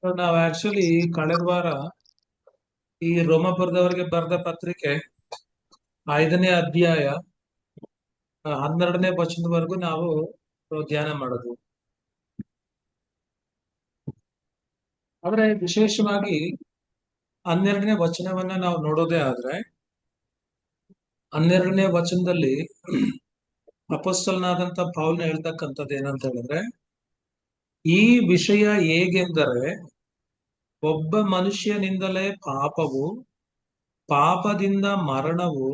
ನಾವು ಆಕ್ಚುಲಿ ಕಳೆದ ವಾರ ಈ ರೋಮಾಪುರದವರಿಗೆ ಬರೆದ ಪತ್ರಿಕೆ 5ನೇ ಅಧ್ಯಾಯ 12ನೇ ವಚನದವರೆಗೂ ನಾವು ಧ್ಯಾನ ಮಾಡೋದು. ಆದ್ರೆ ವಿಶೇಷವಾಗಿ 12ನೇ ವಚನವನ್ನ ನಾವು ನೋಡೋದೇ ಆದ್ರೆ 12ನೇ ವಚನದಲ್ಲಿ ಅಪೊಸ್ತಲನಾದಂತ ಪೌಲ್ನ ಹೇಳ್ತಕ್ಕಂಥದ್ದು ಏನಂತ ಹೇಳಿದ್ರೆ, ಈ ವಿಷಯ ಹೇಗೆಂದರೆ ಒಬ್ಬ ಮನುಷ್ಯನಿಂದಲೇ ಪಾಪವು, ಪಾಪದಿಂದ ಮರಣವು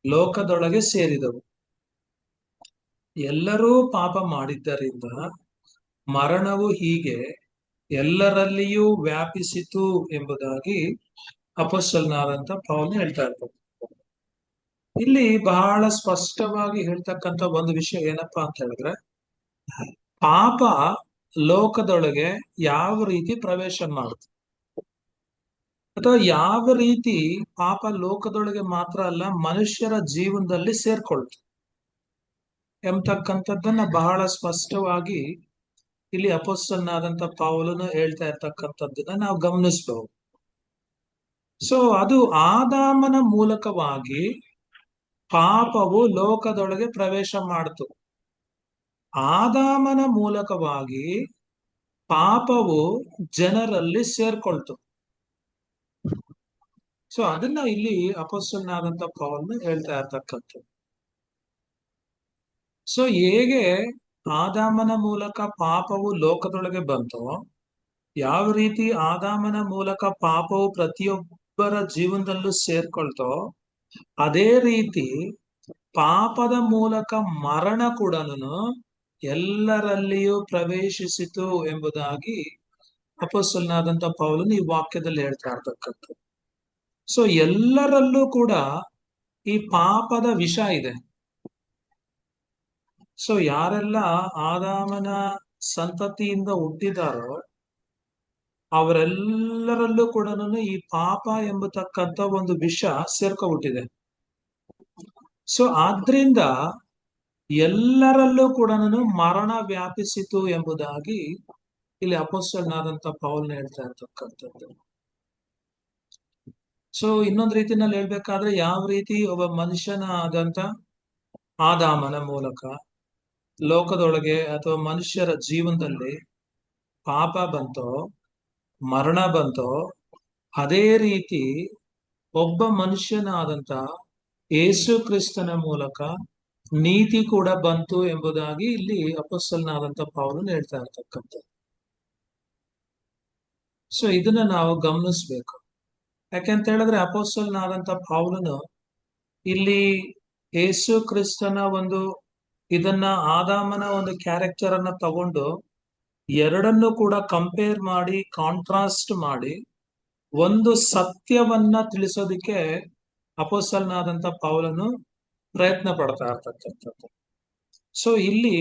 ಲೋಕದೊಳಗೆ ಸೇರಿದವು. ಎಲ್ಲರೂ ಪಾಪ ಮಾಡಿದ್ದರಿಂದ ಮರಣವು ಹೀಗೆ ಎಲ್ಲರಲ್ಲಿಯೂ ವ್ಯಾಪಿಸಿತು ಎಂಬುದಾಗಿ ಅಪೊಸ್ತಲನಾದಂತ ಪೌಲ್ ಹೇಳ್ತಾ ಇರ್ತಾರೆ. ಇಲ್ಲಿ ಬಹಳ ಸ್ಪಷ್ಟವಾಗಿ ಹೇಳ್ತಕ್ಕಂಥ ಒಂದು ವಿಷಯ ಏನಪ್ಪಾ ಅಂತ ಹೇಳಿದ್ರೆ, ಪಾಪ ಲೋಕದೊಳಗೆ ಯಾವ ರೀತಿ ಪ್ರವೇಶ ಮಾಡುತ್ತೆ, ಅಥವಾ ಯಾವ ರೀತಿ ಪಾಪ ಲೋಕದೊಳಗೆ ಮಾತ್ರ ಅಲ್ಲ ಮನುಷ್ಯರ ಜೀವನದಲ್ಲಿ ಸೇರ್ಕೊಳ್ತು ಎಂಬತಕ್ಕಂಥದ್ದನ್ನ ಬಹಳ ಸ್ಪಷ್ಟವಾಗಿ ಇಲ್ಲಿ ಅಪೊಸ್ತಲನಾದಂತ ಪೌಲನು ಹೇಳ್ತಾ ಇರ್ತಕ್ಕಂಥದ್ದನ್ನ ನಾವು ಗಮನಿಸಬಹುದು. ಸೊ ಅದು ಆದಾಮನ ಮೂಲಕವಾಗಿ ಪಾಪವು ಲೋಕದೊಳಗೆ ಪ್ರವೇಶ ಮಾಡಿತು. ಆದಾಮನ ಮೂಲಕವಾಗಿ ಪಾಪವು ಜನರಲ್ಲಿ ಸೇರ್ಕೊಳ್ತು. ಸೊ ಅದನ್ನ ಇಲ್ಲಿ ಅಪೊಸ್ತಲನಾದಂತ ಪೌಲನು ಹೇಳ್ತಾ ಇರ್ತಕ್ಕಂಥದ್ದು. ಸೊ ಹೇಗೆ ಆದಾಮನ ಮೂಲಕ ಪಾಪವು ಲೋಕದೊಳಗೆ ಬಂತೋ, ಯಾವ ರೀತಿ ಆದಾಮನ ಮೂಲಕ ಪಾಪವು ಪ್ರತಿಯೊಬ್ಬರ ಜೀವನದಲ್ಲೂ ಸೇರ್ಕೊಳ್ತೋ, ಅದೇ ರೀತಿ ಪಾಪದ ಮೂಲಕ ಮರಣ ಕೂಡ ಎಲ್ಲರಲ್ಲಿಯೂ ಪ್ರವೇಶಿಸಿತು ಎಂಬುದಾಗಿ ಅಪೊಸ್ತಲನಾದಂತ ಪೌಲನು ಈ ವಾಕ್ಯದಲ್ಲಿ ಹೇಳ್ತಾ ಇರ್ತಕ್ಕಂಥದ್ದು. ಸೊ ಎಲ್ಲರಲ್ಲೂ ಕೂಡ ಈ ಪಾಪದ ವಿಷ ಇದೆ. ಸೊ ಯಾರೆಲ್ಲ ಆದಾಮನ ಸಂತತಿಯಿಂದ ಹುಟ್ಟಿದಾರೋ ಅವರೆಲ್ಲರಲ್ಲೂ ಕೂಡ ಈ ಪಾಪ ಎಂಬತಕ್ಕಂಥ ಒಂದು ವಿಷ ಸೇರ್ಕೊಂಡ್ಬಿಟ್ಟಿದೆ. ಸೊ ಆದ್ರಿಂದ ಎಲ್ಲರಲ್ಲೂ ಕೂಡ ಮರಣ ವ್ಯಾಪಿಸಿತು ಎಂಬುದಾಗಿ ಇಲ್ಲಿ ಅಪೊಸ್ತಲನಾದಂತ ಪೌಲ್ನ ಹೇಳ್ತಾ ಇರ್ತಕ್ಕಂಥದ್ದು. ಸೊ ಇನ್ನೊಂದು ರೀತಿನಲ್ಲಿ ಹೇಳ್ಬೇಕಾದ್ರೆ, ಯಾವ ರೀತಿ ಒಬ್ಬ ಮನುಷ್ಯನ ಆದಂತ ಆದಾಮನ ಮೂಲಕ ಲೋಕದೊಳಗೆ ಅಥವಾ ಮನುಷ್ಯರ ಜೀವನದಲ್ಲಿ ಪಾಪ ಬಂತೋ, ಮರಣ ಬಂತೋ, ಅದೇ ರೀತಿ ಒಬ್ಬ ಮನುಷ್ಯನಾದಂತ ಯೇಸು ಕ್ರಿಸ್ತನ ಮೂಲಕ ನೀತಿ ಕೂಡ ಬಂತು ಎಂಬುದಾಗಿ ಇಲ್ಲಿ ಅಪೊಸ್ತಲನಾದಂತ ಪೌಲನು ಹೇಳ್ತಾ ಇರ್ತಕ್ಕಂಥದ್ದು. ಸೊ ಇದನ್ನ ನಾವು ಗಮನಿಸ್ಬೇಕು. ಯಾಕೆಂತ ಹೇಳಿದ್ರೆ ಅಪೊಸ್ತಲನಾದಂತ ಪೌಲನು ಇಲ್ಲಿ ಯೇಸು ಕ್ರಿಸ್ತನ ಒಂದು ಇದನ್ನ ಆದಾಮನ ಒಂದು ಕ್ಯಾರೆಕ್ಟರ್ ಅನ್ನ ತಗೊಂಡು ಎರಡನ್ನು ಕೂಡ ಕಂಪೇರ್ ಮಾಡಿ, ಕಾಂಟ್ರಾಸ್ಟ್ ಮಾಡಿ ಒಂದು ಸತ್ಯವನ್ನ ತಿಳಿಸೋದಿಕ್ಕೆ ಅಪೊಸ್ತಲನಾದಂತ ಪೌಲನು ಪ್ರಯತ್ನ ಪಡ್ತಾ ಇರ್ತಕ್ಕಂಥದ್ದು. ಸೊ ಇಲ್ಲಿ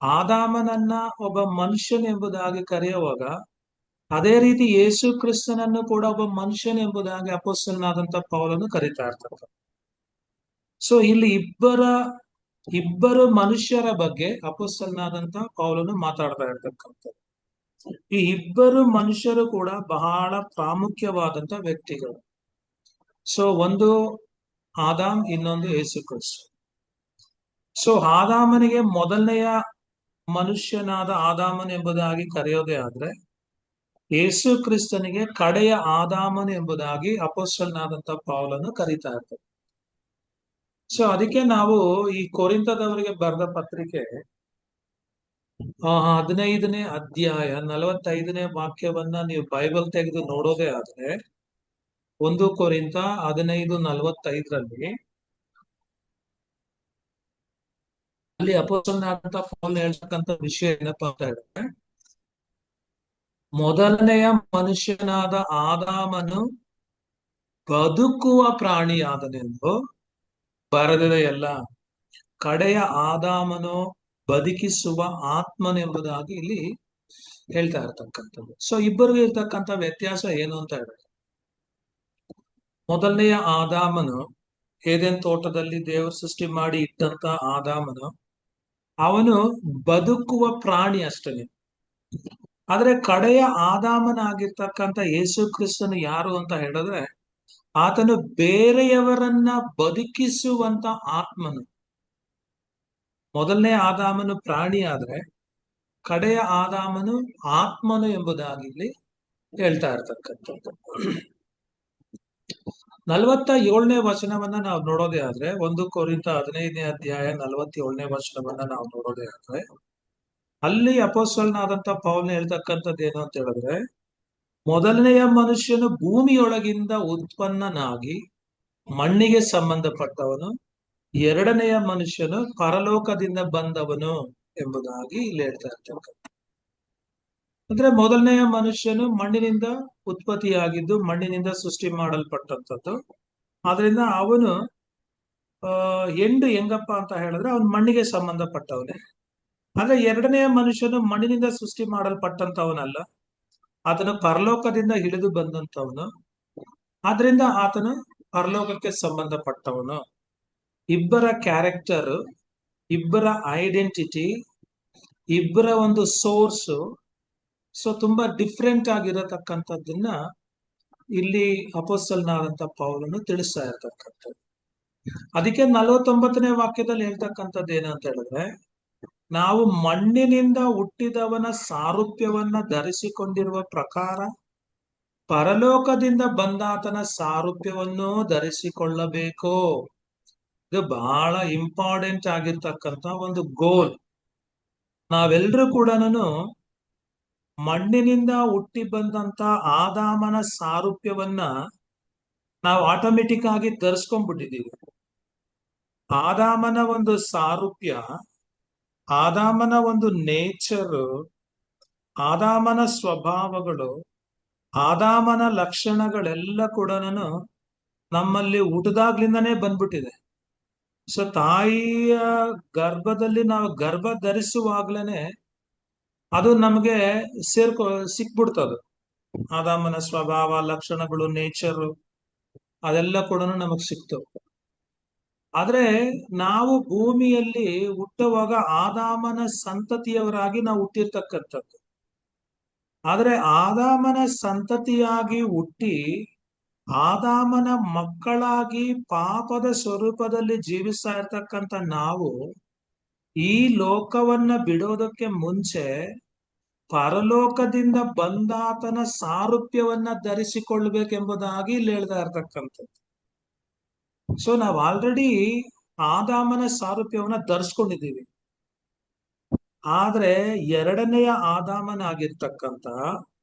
ಆದಾಮನನ್ನ ಒಬ್ಬ ಮನುಷ್ಯನ್ ಎಂಬುದಾಗಿ ಕರೆಯುವಾಗ, ಅದೇ ರೀತಿ ಯೇಸು ಕ್ರಿಸ್ತನನ್ನು ಕೂಡ ಒಬ್ಬ ಮನುಷ್ಯನ್ ಎಂಬುದಾಗಿ ಅಪೊಸ್ತಲನಾದಂತ ಪೌಲನು ಕರೀತಾ ಇರ್ತಾರೆ. ಸೊ ಇಲ್ಲಿ ಇಬ್ಬರು ಮನುಷ್ಯರ ಬಗ್ಗೆ ಅಪೊಸ್ತಲನಾದಂತ ಪೌಲನು ಮಾತಾಡ್ತಾ ಇರ್ತಕ್ಕಂಥದ್ದು. ಈ ಇಬ್ಬರು ಮನುಷ್ಯರು ಕೂಡ ಬಹಳ ಪ್ರಾಮುಖ್ಯವಾದಂತ ವ್ಯಕ್ತಿಗಳು. ಸೊ ಒಂದು ಆದಾಮ್, ಇನ್ನೊಂದು ಯೇಸು ಕ್ರಿಸ್ತ. ಸೊ ಆದಾಮನಿಗೆ ಮೊದಲನೆಯ ಮನುಷ್ಯನಾದ ಆದಾಮನ್ ಎಂಬುದಾಗಿ ಕರೆಯೋದೇ ಆದ್ರೆ, ಯೇಸು ಕ್ರಿಸ್ತನಿಗೆ ಕಡೆಯ ಆದಾಮನ್ ಎಂಬುದಾಗಿ ಅಪೊಸ್ತಲನಾದಂತ ಪೌಲನು ಕರೀತಾ ಇರ್ತಾರೆ. ಸೊ ಅದಕ್ಕೆ ನಾವು ಈ ಕೊರಿಂಥದವರಿಗೆ ಬರೆದ ಪತ್ರಿಕೆ 15ನೇ ಅಧ್ಯಾಯ 45ನೇ ವಾಕ್ಯವನ್ನ ನೀವು ಬೈಬಲ್ ತೆಗೆದು ನೋಡೋದೇ ಆದ್ರೆ, 1 ಕೊರಿಂಥ 15:45 ಅಲ್ಲಿ ಅಪೊಸ್ತಲನಾದಂತ ಪೌಲ್ ಹೇಳ್ತಕ್ಕಂಥ ವಿಷಯ ಏನಪ್ಪಾ ಅಂತ ಹೇಳಿದ್ರೆ, ಮೊದಲನೆಯ ಮನುಷ್ಯನಾದ ಆದಾಮನು ಬದುಕುವ ಪ್ರಾಣಿಯಾದನೆಂದು ಬರೆದಿದೆಯಲ್ಲ, ಕಡೆಯ ಆದಾಮನು ಬದುಕಿಸುವ ಆತ್ಮನೆಂಬುದಾಗಿ ಇಲ್ಲಿ ಹೇಳ್ತಾ ಇರ್ತಕ್ಕಂಥದ್ದು. ಸೊ ಇಬ್ಬರಿಗೂ ಇರ್ತಕ್ಕಂಥ ವ್ಯತ್ಯಾಸ ಏನು ಅಂತ ಹೇಳಿದ್ರೆ, ಮೊದಲನೆಯ ಆದಾಮನು ಏದೆನ್ ತೋಟದಲ್ಲಿ ದೇವರು ಸೃಷ್ಟಿ ಮಾಡಿ ಇಟ್ಟಂತ ಆದಾಮನು, ಅವನು ಬದುಕುವ ಪ್ರಾಣಿ ಅಷ್ಟೇ. ಆದ್ರೆ ಕಡೆಯ ಆದಾಮನಾಗಿರ್ತಕ್ಕಂಥ ಯೇಸು ಕ್ರಿಸ್ತನು ಯಾರು ಅಂತ ಹೇಳಿದ್ರೆ, ಆತನು ಬೇರೆಯವರನ್ನ ಬದುಕಿಸುವಂತ ಆತ್ಮನು. ಮೊದಲನೇ ಆದಾಮನು ಪ್ರಾಣಿ ಆದ್ರೆ, ಕಡೆಯ ಆದಾಮನು ಆತ್ಮನು ಎಂಬುದಾಗಿ ಇಲ್ಲಿ ಹೇಳ್ತಾ ಇರ್ತಕ್ಕಂಥದ್ದು. 47ನೇ ವಚನವನ್ನ ನಾವು ನೋಡೋದೇ ಆದ್ರೆ, 1 ಕೊರಿಂಥ 15ನೇ ಅಧ್ಯಾಯ 47ನೇ ವಚನವನ್ನ ನಾವು ನೋಡೋದೇ ಆದ್ರೆ, ಅಲ್ಲಿ ಅಪೊಸ್ತಲನಾದಂತ ಪೌಲನು ಹೇಳ್ತಕ್ಕಂಥದ್ದು ಏನು ಅಂತ ಹೇಳಿದ್ರೆ, ಮೊದಲನೆಯ ಮನುಷ್ಯನು ಭೂಮಿಯೊಳಗಿಂದ ಉತ್ಪನ್ನನಾಗಿ ಮಣ್ಣಿಗೆ ಸಂಬಂಧಪಟ್ಟವನು, ಎರಡನೆಯ ಮನುಷ್ಯನು ಪರಲೋಕದಿಂದ ಬಂದವನು ಎಂಬುದಾಗಿ ಇಲ್ಲಿ ಹೇಳ್ತಾ ಇರ್ತಕ್ಕಂಥ. ಅಂದ್ರೆ ಮೊದಲನೆಯ ಮನುಷ್ಯನು ಮಣ್ಣಿನಿಂದ ಉತ್ಪತ್ತಿಯಾಗಿದ್ದು, ಮಣ್ಣಿನಿಂದ ಸೃಷ್ಟಿ ಮಾಡಲ್ಪಟ್ಟಂಥದ್ದು. ಆದ್ರಿಂದ ಅವನು ಹೆಂಗಪ್ಪ ಅಂತ ಹೇಳಿದ್ರೆ ಅವನು ಮಣ್ಣಿಗೆ ಸಂಬಂಧಪಟ್ಟವನೇ. ಆದ್ರೆ ಎರಡನೆಯ ಮನುಷ್ಯನು ಮಣ್ಣಿನಿಂದ ಸೃಷ್ಟಿ ಮಾಡಲ್ಪಟ್ಟಂತವನಲ್ಲ, ಆತನು ಪರಲೋಕದಿಂದ ಇಳಿದು ಬಂದಂತವನು. ಆದ್ರಿಂದ ಆತನು ಪರಲೋಕಕ್ಕೆ ಸಂಬಂಧಪಟ್ಟವನು. ಇಬ್ಬರ ಕ್ಯಾರೆಕ್ಟರ್, ಇಬ್ಬರ ಐಡೆಂಟಿಟಿ, ಇಬ್ಬರ ಒಂದು ಸೋರ್ಸು ತುಂಬಾ ಡಿಫ್ರೆಂಟ್ ಆಗಿರತಕ್ಕಂಥದ್ದನ್ನ ಇಲ್ಲಿ ಅಪೊಸ್ತಲನಾದಂತ ಪೌಲನು ತಿಳಿಸ್ತಾ ಇರ್ತಕ್ಕಂಥದ್ದು. ಅದಕ್ಕೆ 49ನೇ ವಾಕ್ಯದಲ್ಲಿ ಹೇಳ್ತಕ್ಕಂಥದ್ದು ಏನಂತ ಹೇಳಿದ್ರೆ, ನಾವು ಮಣ್ಣಿನಿಂದ ಹುಟ್ಟಿದವನ ಸಾರೂಪ್ಯವನ್ನ ಧರಿಸಿಕೊಂಡಿರುವ ಪ್ರಕಾರ ಪರಲೋಕದಿಂದ ಬಂದಾತನ ಸಾರೂಪ್ಯವನ್ನು ಧರಿಸಿಕೊಳ್ಳಬೇಕು. ಇದು ಬಹಳ ಇಂಪಾರ್ಟೆಂಟ್ ಆಗಿರ್ತಕ್ಕಂಥ ಒಂದು ಗೋಲ್. ನಾವೆಲ್ಲರೂ ಕೂಡ ಮಣ್ಣಿನಿಂದ ಹುಟ್ಟಿ ಬಂದಂತ ಆದಾಮನ ಸಾರೂಪ್ಯವನ್ನ ನಾವು ಆಟೋಮೆಟಿಕ್ ಆಗಿ ಧರಿಸ್ಕೊಂಡ್ಬಿಟ್ಟಿದ್ದೀವಿ. ಆದಾಮನ ಒಂದು ಸಾರೂಪ್ಯ, ಆದಾಮನ ಒಂದು ನೇಚರ್, ಆದಾಮನ ಸ್ವಭಾವಗಳು, ಆದಾಮನ ಲಕ್ಷಣಗಳೆಲ್ಲ ಕೂಡ ನಮ್ಮಲ್ಲಿ ಹುಟ್ಟದಾಗ್ಲಿಂದಾನೇ ಬಂದ್ಬಿಟ್ಟಿದೆ. ತಾಯಿಯ ಗರ್ಭದಲ್ಲಿ ನಾವು ಗರ್ಭ ಧರಿಸುವಾಗ್ಲೇನೆ ಅದು ನಮಗೆ ಸಿಕ್ಬಿಡ್ತದೆ. ಆದಾಮನ ಸ್ವಭಾವ, ಲಕ್ಷಣಗಳು, ನೇಚರ್ ಅದೆಲ್ಲ ಕೂಡ ನಮಗ್ ಸಿಕ್ತು. ಆದ್ರೆ ನಾವು ಭೂಮಿಯಲ್ಲಿ ಹುಟ್ಟುವಾಗ ಆದಾಮನ ಸಂತತಿಯವರಾಗಿ ನಾವು ಹುಟ್ಟಿರ್ತಕ್ಕಂಥದ್ದು. ಆದ್ರೆ ಆದಾಮನ ಸಂತತಿಯಾಗಿ ಹುಟ್ಟಿ ಆದಾಮನ ಮಕ್ಕಳಾಗಿ ಪಾಪದ ಸ್ವರೂಪದಲ್ಲಿ ಜೀವಿಸ್ತಾ ಇರ್ತಕ್ಕಂಥ ನಾವು ಈ ಲೋಕವನ್ನ ಬಿಡೋದಕ್ಕೆ ಮುಂಚೆ ಪರಲೋಕದಿಂದ ಬಂದಾತನ ಸಾರೂಪ್ಯವನ್ನ ಧರಿಸಿಕೊಳ್ಬೇಕೆಂಬುದಾಗಿ ಇಲ್ಲಿ ಹೇಳ್ತಾ ಇರ್ತಕ್ಕಂಥದ್ದು. ನಾವು ಆಲ್ರೆಡಿ ಆದಾಮನ ಸಾರೂಪ್ಯವನ್ನ ಧರಿಸ್ಕೊಂಡಿದ್ದೀವಿ. ಆದ್ರೆ ಎರಡನೆಯ ಆದಾಮನಾಗಿರ್ತಕ್ಕಂಥ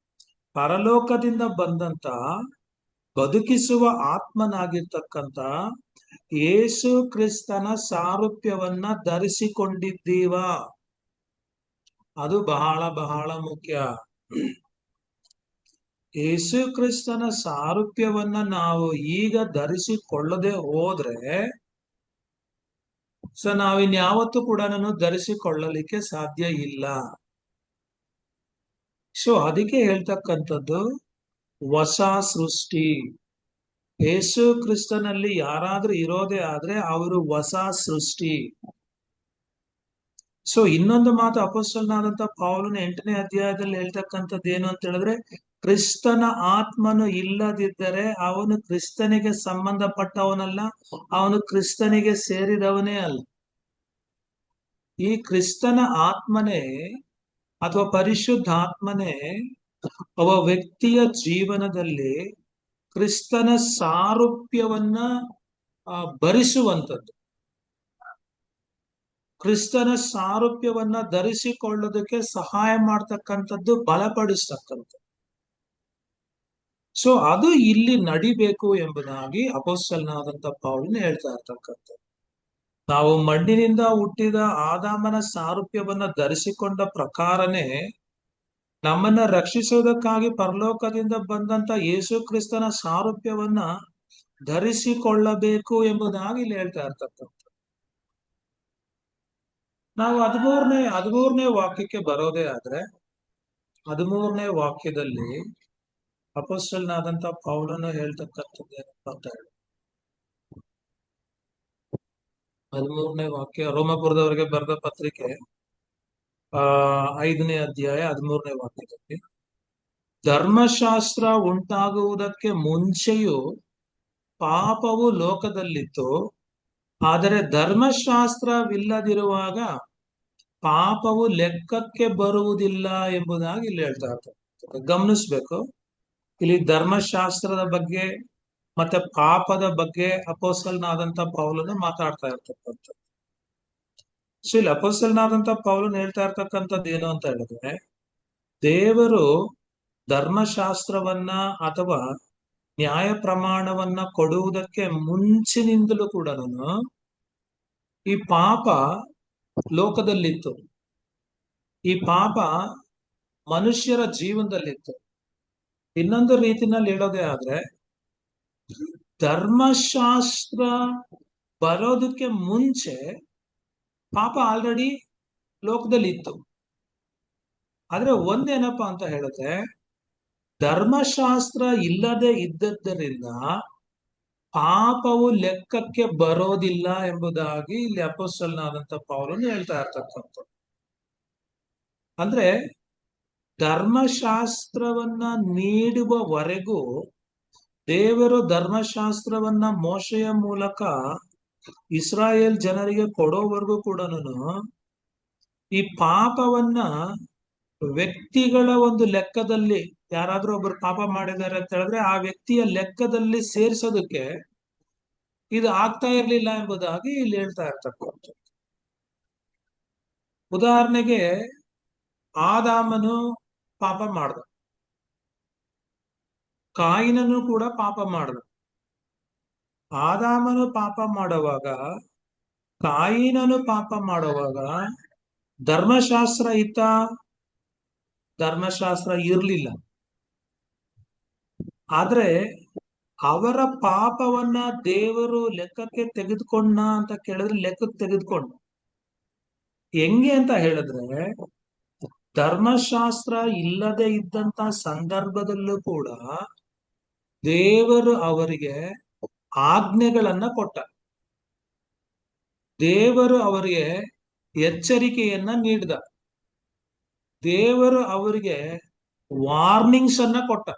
ಪರಲೋಕದಿಂದ ಬಂದಂತ ಬದುಕಿಸುವ ಆತ್ಮನಾಗಿರ್ತಕ್ಕಂಥ ಯೇಸು ಕ್ರಿಸ್ತನ ಸಾರೂಪ್ಯವನ್ನ ಧರಿಸಿಕೊಂಡಿದ್ದೀವ. ಅದು ಬಹಳ ಬಹಳ ಮುಖ್ಯ. ಯೇಸು ಕ್ರಿಸ್ತನ ಸಾರೂಪ್ಯವನ್ನ ನಾವು ಈಗ ಧರಿಸಿಕೊಳ್ಳದೆ ಹೋದ್ರೆ ನಾವಿನ್ಯಾವತ್ತೂ ಕೂಡ ಧರಿಸಿಕೊಳ್ಳಲಿಕ್ಕೆ ಸಾಧ್ಯ ಇಲ್ಲ. ಅದಕ್ಕೆ ಹೇಳ್ತಕ್ಕಂಥದ್ದು ಹೊಸ ಸೃಷ್ಟಿ. ಯೇಸು ಕ್ರಿಸ್ತನಲ್ಲಿ ಯಾರಾದ್ರೂ ಇರೋದೇ ಆದ್ರೆ ಅವರು ಹೊಸ ಸೃಷ್ಟಿ. ಇನ್ನೊಂದು ಮಾತು ಅಪೊಸ್ತಲನಾದಂತ ಪೌಲನು 8ನೇ ಅಧ್ಯಾಯದಲ್ಲಿ ಹೇಳ್ತಕ್ಕಂಥದ್ದು ಏನು ಅಂತ ಹೇಳಿದ್ರೆ, ಕ್ರಿಸ್ತನ ಆತ್ಮನು ಇಲ್ಲದಿದ್ದರೆ ಅವನು ಕ್ರಿಸ್ತನಿಗೆ ಸಂಬಂಧಪಟ್ಟವನಲ್ಲ, ಅವನು ಕ್ರಿಸ್ತನಿಗೆ ಸೇರಿದವನೇ ಅಲ್ಲ. ಈ ಕ್ರಿಸ್ತನ ಆತ್ಮನೇ ಅಥವಾ ಪರಿಶುದ್ಧಾತ್ಮನೇ ಒಬ್ಬ ವ್ಯಕ್ತಿಯ ಜೀವನದಲ್ಲಿ ಕ್ರಿಸ್ತನ ಸಾರೂಪ್ಯವನ್ನ ಭರಿಸುವಂಥದ್ದು, ಕ್ರಿಸ್ತನ ಸಾರೂಪ್ಯವನ್ನ ಧರಿಸಿಕೊಳ್ಳೋದಕ್ಕೆ ಸಹಾಯ ಮಾಡ್ತಕ್ಕಂಥದ್ದು, ಬಲಪಡಿಸ್ತಕ್ಕಂಥದ್ದು. ಅದು ಇಲ್ಲಿ ನಡಿಬೇಕು ಎಂಬುದಾಗಿ ಅಪೊಸ್ತಲನಾದಂತ ಪೌಲನು ಹೇಳ್ತಾ ಇರ್ತಕ್ಕಂಥದ್ದು. ನಾವು ಮಣ್ಣಿನಿಂದ ಹುಟ್ಟಿದ ಆದಾಮನ ಸಾರೂಪ್ಯವನ್ನ ಧರಿಸಿಕೊಂಡ ಪ್ರಕಾರನೇ ನಮ್ಮನ್ನ ರಕ್ಷಿಸುವುದಕ್ಕಾಗಿ ಪರಲೋಕದಿಂದ ಬಂದಂತ ಯೇಸು ಕ್ರಿಸ್ತನ ಸಾರೂಪ್ಯವನ್ನ ಧರಿಸಿಕೊಳ್ಳಬೇಕು ಎಂಬುದಾಗಿ ಇಲ್ಲಿ ಹೇಳ್ತಾ ಇರ್ತಕ್ಕಂಥ. ನಾವು 13ನೇ ವಾಕ್ಯಕ್ಕೆ ಬರೋದೇ ಆದ್ರೆ, 13ನೇ ವಾಕ್ಯದಲ್ಲಿ ಅಪೊಸ್ತಲನಾದಂತ ಪೌಲನು ಹೇಳ್ತಕ್ಕಂಥದ್ದು ಏನಪ್ಪ ಅಂತ ಹೇಳಿ, 13ನೇ ವಾಕ್ಯ ರೋಮಾಪುರದವರಿಗೆ ಬರೆದ ಪತ್ರಿಕೆ 5ನೇ ಅಧ್ಯಾಯ 13ನೇ ವಾಕ್ಯದಲ್ಲಿ, ಧರ್ಮಶಾಸ್ತ್ರ ಉಂಟಾಗುವುದಕ್ಕೆ ಮುಂಚೆಯೂ ಪಾಪವು ಲೋಕದಲ್ಲಿತ್ತು, ಆದರೆ ಧರ್ಮಶಾಸ್ತ್ರವಿಲ್ಲದಿರುವಾಗ ಪಾಪವು ಲೆಕ್ಕಕ್ಕೆ ಬರುವುದಿಲ್ಲ ಎಂಬುದಾಗಿ ಇಲ್ಲಿ ಹೇಳ್ತಾ ಇರ್ತಾರೆ. ಗಮನಿಸ್ಬೇಕು, ಇಲ್ಲಿ ಧರ್ಮಶಾಸ್ತ್ರದ ಬಗ್ಗೆ ಮತ್ತೆ ಪಾಪದ ಬಗ್ಗೆ ಅಪೊಸ್ತಲನಾದಂತ ಪೌಲನು ಮಾತಾಡ್ತಾ ಇರ್ತಕ್ಕಂಥದ್ದು. ಸೊ ಇಲ್ಲಿ ಅಪೊಸ್ತಲನಾದಂತ ಪೌಲನು ಹೇಳ್ತಾ ಇರ್ತಕ್ಕಂಥದ್ದು ಏನು ಅಂತ ಹೇಳಿದ್ರೆ, ದೇವರು ಧರ್ಮಶಾಸ್ತ್ರವನ್ನ ಅಥವಾ ನ್ಯಾಯ ಪ್ರಮಾಣವನ್ನ ಕೊಡುವುದಕ್ಕೆ ಮುಂಚಿನಿಂದಲೂ ಕೂಡ ಈ ಪಾಪ ಲೋಕದಲ್ಲಿತ್ತು, ಈ ಪಾಪ ಮನುಷ್ಯರ ಜೀವನದಲ್ಲಿತ್ತು. ಇನ್ನೊಂದು ರೀತಿನಲ್ಲಿ ಹೇಳೋದೇ ಆದ್ರೆ, ಧರ್ಮಶಾಸ್ತ್ರ ಬರೋದಕ್ಕೆ ಮುಂಚೆ ಪಾಪ ಆಲ್ರೆಡಿ ಲೋಕದಲ್ಲಿ ಇತ್ತು. ಆದ್ರೆ ಒಂದೇನಪ್ಪಾ ಅಂತ ಹೇಳಿದ್ರೆ, ಧರ್ಮಶಾಸ್ತ್ರ ಇಲ್ಲದೆ ಇದ್ದದ್ದರಿಂದ ಪಾಪವು ಲೆಕ್ಕಕ್ಕೆ ಬರೋದಿಲ್ಲ ಎಂಬುದಾಗಿ ಇಲ್ಲಿ ಅಪೊಸ್ತಲನಾದಂತ ಪೌಲನು ಹೇಳ್ತಾ ಇರ್ತಕ್ಕಂಥದ್ದು. ಅಂದ್ರೆ ಧರ್ಮಶಾಸ್ತ್ರವನ್ನ ನೀಡುವವರೆಗೂ, ದೇವರು ಧರ್ಮಶಾಸ್ತ್ರವನ್ನ ಮೋಶೆಯ ಮೂಲಕ ಇಸ್ರಾಯೇಲ್ ಜನರಿಗೆ ಕೊಡೋವರೆಗೂ ಕೂಡ ಈ ಪಾಪವನ್ನ ವ್ಯಕ್ತಿಗಳ ಒಂದು ಲೆಕ್ಕದಲ್ಲಿ, ಯಾರಾದ್ರೂ ಒಬ್ರು ಪಾಪ ಮಾಡಿದ್ದಾರೆ ಅಂತ ಹೇಳಿದ್ರೆ ಆ ವ್ಯಕ್ತಿಯ ಲೆಕ್ಕದಲ್ಲಿ ಸೇರಿಸೋದಕ್ಕೆ ಇದು ಆಗ್ತಾ ಇರ್ಲಿಲ್ಲ ಎಂಬುದಾಗಿ ಇಲ್ಲಿ ಹೇಳ್ತಾ ಇರ್ತಕ್ಕಂಥದ್ದು. ಉದಾಹರಣೆಗೆ, ಆದಾಮನು ಪಾಪ ಮಾಡ್ದ, ಕಾಯಿನನು ಕೂಡ ಪಾಪ ಮಾಡ್ದ. ಆದಾಮನು ಪಾಪ ಮಾಡುವಾಗ, ಕಾಯಿನನು ಪಾಪ ಮಾಡುವಾಗ ಧರ್ಮಶಾಸ್ತ್ರ ಇತ್ತ? ಧರ್ಮಶಾಸ್ತ್ರ ಇರ್ಲಿಲ್ಲ. ಆದ್ರೆ ಅವರ ಪಾಪವನ್ನ ದೇವರು ಲೆಕ್ಕಕ್ಕೆ ತೆಗೆದುಕೊಂಡ ಅಂತ ಕೇಳಿದ್ರೆ ಲೆಕ್ಕಕ್ಕೆ ತೆಗೆದುಕೊಂಡ. ಹೆಂಗೆ ಅಂತ ಹೇಳಿದ್ರೆ, ಧರ್ಮಶಾಸ್ತ್ರ ಇಲ್ಲದೆ ಇದ್ದಂತ ಸಂದರ್ಭದಲ್ಲೂ ಕೂಡ ದೇವರು ಅವರಿಗೆ ಆಜ್ಞೆಗಳನ್ನ ಕೊಟ್ಟ, ದೇವರು ಅವರಿಗೆ ಎಚ್ಚರಿಕೆಯನ್ನ ನೀಡಿದ, ದೇವರು ಅವರಿಗೆ ವಾರ್ನಿಂಗ್ಸ್ ಅನ್ನ ಕೊಟ್ಟ.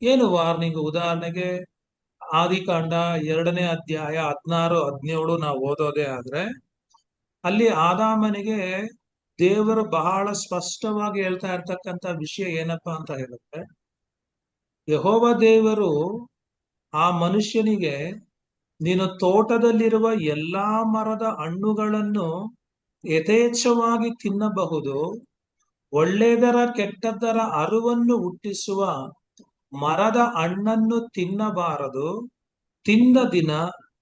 ಏನು ವಾರ್ನಿಂಗ್? ಉದಾಹರಣೆಗೆ ಆದಿಕಾಂಡ 2ನೇ ಅಧ್ಯಾಯ 16-17 ನಾವು ಓದೋದೇ ಆದ್ರೆ, ಅಲ್ಲಿ ಆದಾಮನಿಗೆ ದೇವರು ಬಹಳ ಸ್ಪಷ್ಟವಾಗಿ ಹೇಳ್ತಾ ಇರ್ತಕ್ಕಂಥ ವಿಷಯ ಏನಪ್ಪಾ ಅಂತ ಹೇಳಿದ್ರೆ, ಯೆಹೋವ ದೇವರು ಆ ಮನುಷ್ಯನಿಗೆ, ನೀನು ತೋಟದಲ್ಲಿರುವ ಎಲ್ಲಾ ಮರದ ಹಣ್ಣುಗಳನ್ನು ಯಥೇಚ್ಛವಾಗಿ ತಿನ್ನಬಹುದು, ಒಳ್ಳೆಯದರ ಕೆಟ್ಟದ್ದರ ಅರುವನ್ನು ಹುಟ್ಟಿಸುವ ಮರದ ಹಣ್ಣನ್ನು ತಿನ್ನಬಾರದು, ತಿಂದ ದಿನ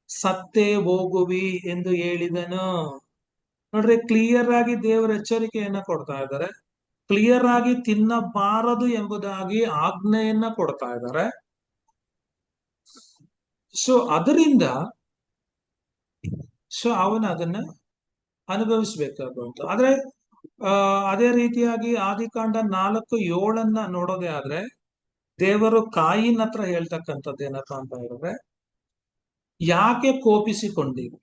ಸತ್ತೇ ಹೋಗುವಿ ಎಂದು ಹೇಳಿದನು. ನೋಡ್ರಿ, ಕ್ಲಿಯರ್ ಆಗಿ ದೇವರ ಎಚ್ಚರಿಕೆಯನ್ನ ಕೊಡ್ತಾ ಇದ್ದಾರೆ, ಕ್ಲಿಯರ್ ಆಗಿ ತಿನ್ನಬಾರದು ಎಂಬುದಾಗಿ ಆಜ್ಞೆಯನ್ನ ಕೊಡ್ತಾ ಇದ್ದಾರೆ. ಸೊ ಅದರಿಂದ ಅವನು ಅದನ್ನ ಅನುಭವಿಸ್ಬೇಕಾಗುವಂತ. ಆದ್ರೆ ಅದೇ ರೀತಿಯಾಗಿ ಆದಿಕಾಂಡ 4:7 ನೋಡೋದೇ ಆದ್ರೆ, ದೇವರು ಕಾಯಿನ್ ಹತ್ರ ಹೇಳ್ತಕ್ಕಂಥದ್ದು ಏನಪ್ಪಾ ಅಂತ ಹೇಳಿದ್ರೆ, ಯಾಕೆ ಕೋಪಿಸಿಕೊಂಡಿರು,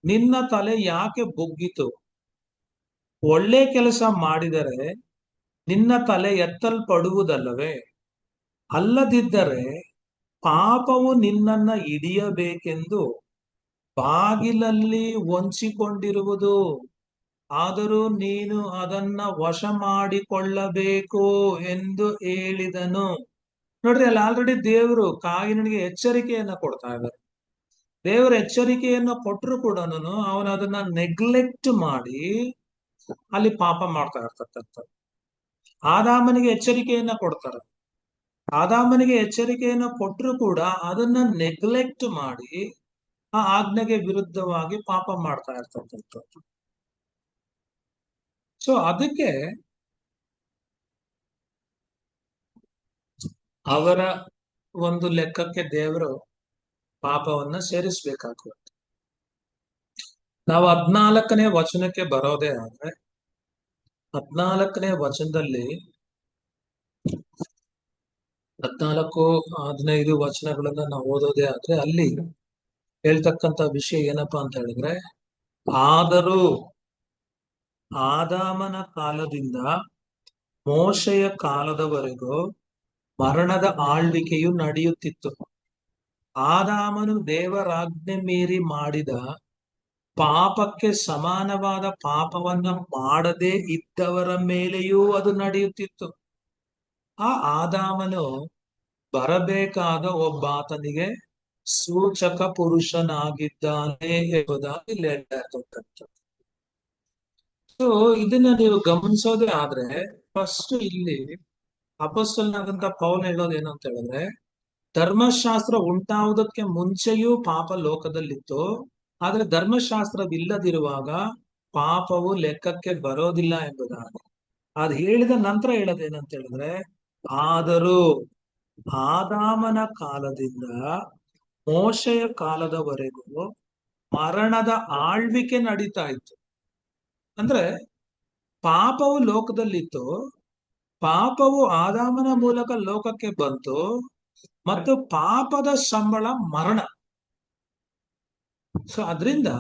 ನಿನ್ನ ತಲೆ ಯಾಕೆ ಬೊಗ್ಗಿತು, ಒಳ್ಳೆ ಕೆಲಸ ಮಾಡಿದರೆ ನಿನ್ನ ತಲೆ ಎತ್ತಲ್ಪಡುವುದಲ್ಲವೇ, ಅಲ್ಲದಿದ್ದರೆ ಪಾಪವು ನಿನ್ನನ್ನ ಹಿಡಿಯಬೇಕೆಂದು ಬಾಗಿಲಲ್ಲಿ ಹೊಂಚಿಕೊಂಡಿರುವುದು, ಆದರೂ ನೀನು ಅದನ್ನ ವಶ ಮಾಡಿಕೊಳ್ಳಬೇಕು ಎಂದು ಹೇಳಿದನು. ನೋಡ್ರಿ, ಅಲ್ಲಿ ಆಲ್ರೆಡಿ ದೇವರು ಕಾಯಿನಿಗೆ ಎಚ್ಚರಿಕೆಯನ್ನ ಕೊಡ್ತಾ ಇದ್ದಾರೆ. ದೇವರ ಎಚ್ಚರಿಕೆಯನ್ನ ಕೊಟ್ಟರು ಕೂಡ ಅವನು ಅದನ್ನ ನೆಗ್ಲೆಕ್ಟ್ ಮಾಡಿ ಅಲ್ಲಿ ಪಾಪ ಮಾಡ್ತಾ ಇರ್ತಕ್ಕಂಥದ್ದು. ಆದಾಮನಿಗೆ ಎಚ್ಚರಿಕೆಯನ್ನ ಕೊಡ್ತಾರೆ, ಆದಾಮನಿಗೆ ಎಚ್ಚರಿಕೆಯನ್ನ ಕೊಟ್ಟರು ಕೂಡ ಅದನ್ನ ನೆಗ್ಲೆಕ್ಟ್ ಮಾಡಿ ಆ ಆಜ್ಞೆಗೆ ವಿರುದ್ಧವಾಗಿ ಪಾಪ ಮಾಡ್ತಾ ಇರ್ತಕ್ಕಂಥದ್ದು. ಸೊ ಅದಕ್ಕೆ ಅವರ ಒಂದು ಲೆಕ್ಕಕ್ಕೆ ದೇವರು ಪಾಪವನ್ನ ಸೇರಿಸ್ಬೇಕಾಗುತ್ತೆ. ನಾವು 14ನೇ ವಚನಕ್ಕೆ ಬರೋದೇ ಆದ್ರೆ, 14ನೇ ವಚನದಲ್ಲಿ 14-15 ವಚನಗಳನ್ನ ನಾವು ಓದೋದೇ ಆದ್ರೆ, ಅಲ್ಲಿ ಹೇಳ್ತಕ್ಕಂಥ ವಿಷಯ ಏನಪ್ಪಾ ಅಂತ ಹೇಳಿದ್ರೆ, ಆದರೂ ಆದಾಮನ ಕಾಲದಿಂದ ಮೋಶೆಯ ಕಾಲದವರೆಗೂ ಮರಣದ ಆಳ್ವಿಕೆಯು ನಡೆಯುತ್ತಿತ್ತು. ಆದಾಮನು ದೇವರಾಜ್ಞೆ ಮೀರಿ ಮಾಡಿದ ಪಾಪಕ್ಕೆ ಸಮಾನವಾದ ಪಾಪವನ್ನ ಮಾಡದೇ ಇದ್ದವರ ಮೇಲೆಯೂ ಅದು ನಡೆಯುತ್ತಿತ್ತು. ಆ ಆದಾಮನು ಬರಬೇಕಾದ ಒಬ್ಬಾತನಿಗೆ ಸೂಚಕ ಪುರುಷನಾಗಿದ್ದಾನೆ ಎಂಬುದಾಗಿ ಇಲ್ಲಿ ಹೇಳ್ತಾ ಇರ್ತಕ್ಕಂಥದ್ದು. ಸೊ ಇದನ್ನ ನೀವು ಗಮನಿಸೋದೇ ಆದ್ರೆ ಫಸ್ಟ್ ಇಲ್ಲಿ ಅಪೊಸ್ತಲನಾದಂತ ಪೌಲ್ ಹೇಳೋದೇನು ಅಂತ ಹೇಳಿದ್ರೆ, ಧರ್ಮಶಾಸ್ತ್ರ ಉಂಟಾವುದಕ್ಕೆ ಮುಂಚೆಯೂ ಪಾಪ ಲೋಕದಲ್ಲಿತ್ತು, ಆದ್ರೆ ಧರ್ಮಶಾಸ್ತ್ರವಿಲ್ಲದಿರುವಾಗ ಪಾಪವು ಲೆಕ್ಕಕ್ಕೆ ಬರೋದಿಲ್ಲ ಎಂಬುದಾಗಿ. ಅದ್ ಹೇಳಿದ ನಂತರ ಹೇಳೋದೇನಂತ ಹೇಳಿದ್ರೆ, ಆದರೂ ಆದಾಮನ ಕಾಲದಿಂದ ಮೋಶೆಯ ಕಾಲದವರೆಗೂ ಮರಣದ ಆಳ್ವಿಕೆ ನಡೀತಾ ಇತ್ತು. ಅಂದ್ರೆ ಪಾಪವು ಲೋಕದಲ್ಲಿತ್ತು, ಪಾಪವು ಆದಾಮನ ಮೂಲಕ ಲೋಕಕ್ಕೆ ಬಂತು, ಮತ್ತು ಪಾಪದ ಸಂಬಳ ಮರಣ. ಸೊ ಅದರಿಂದ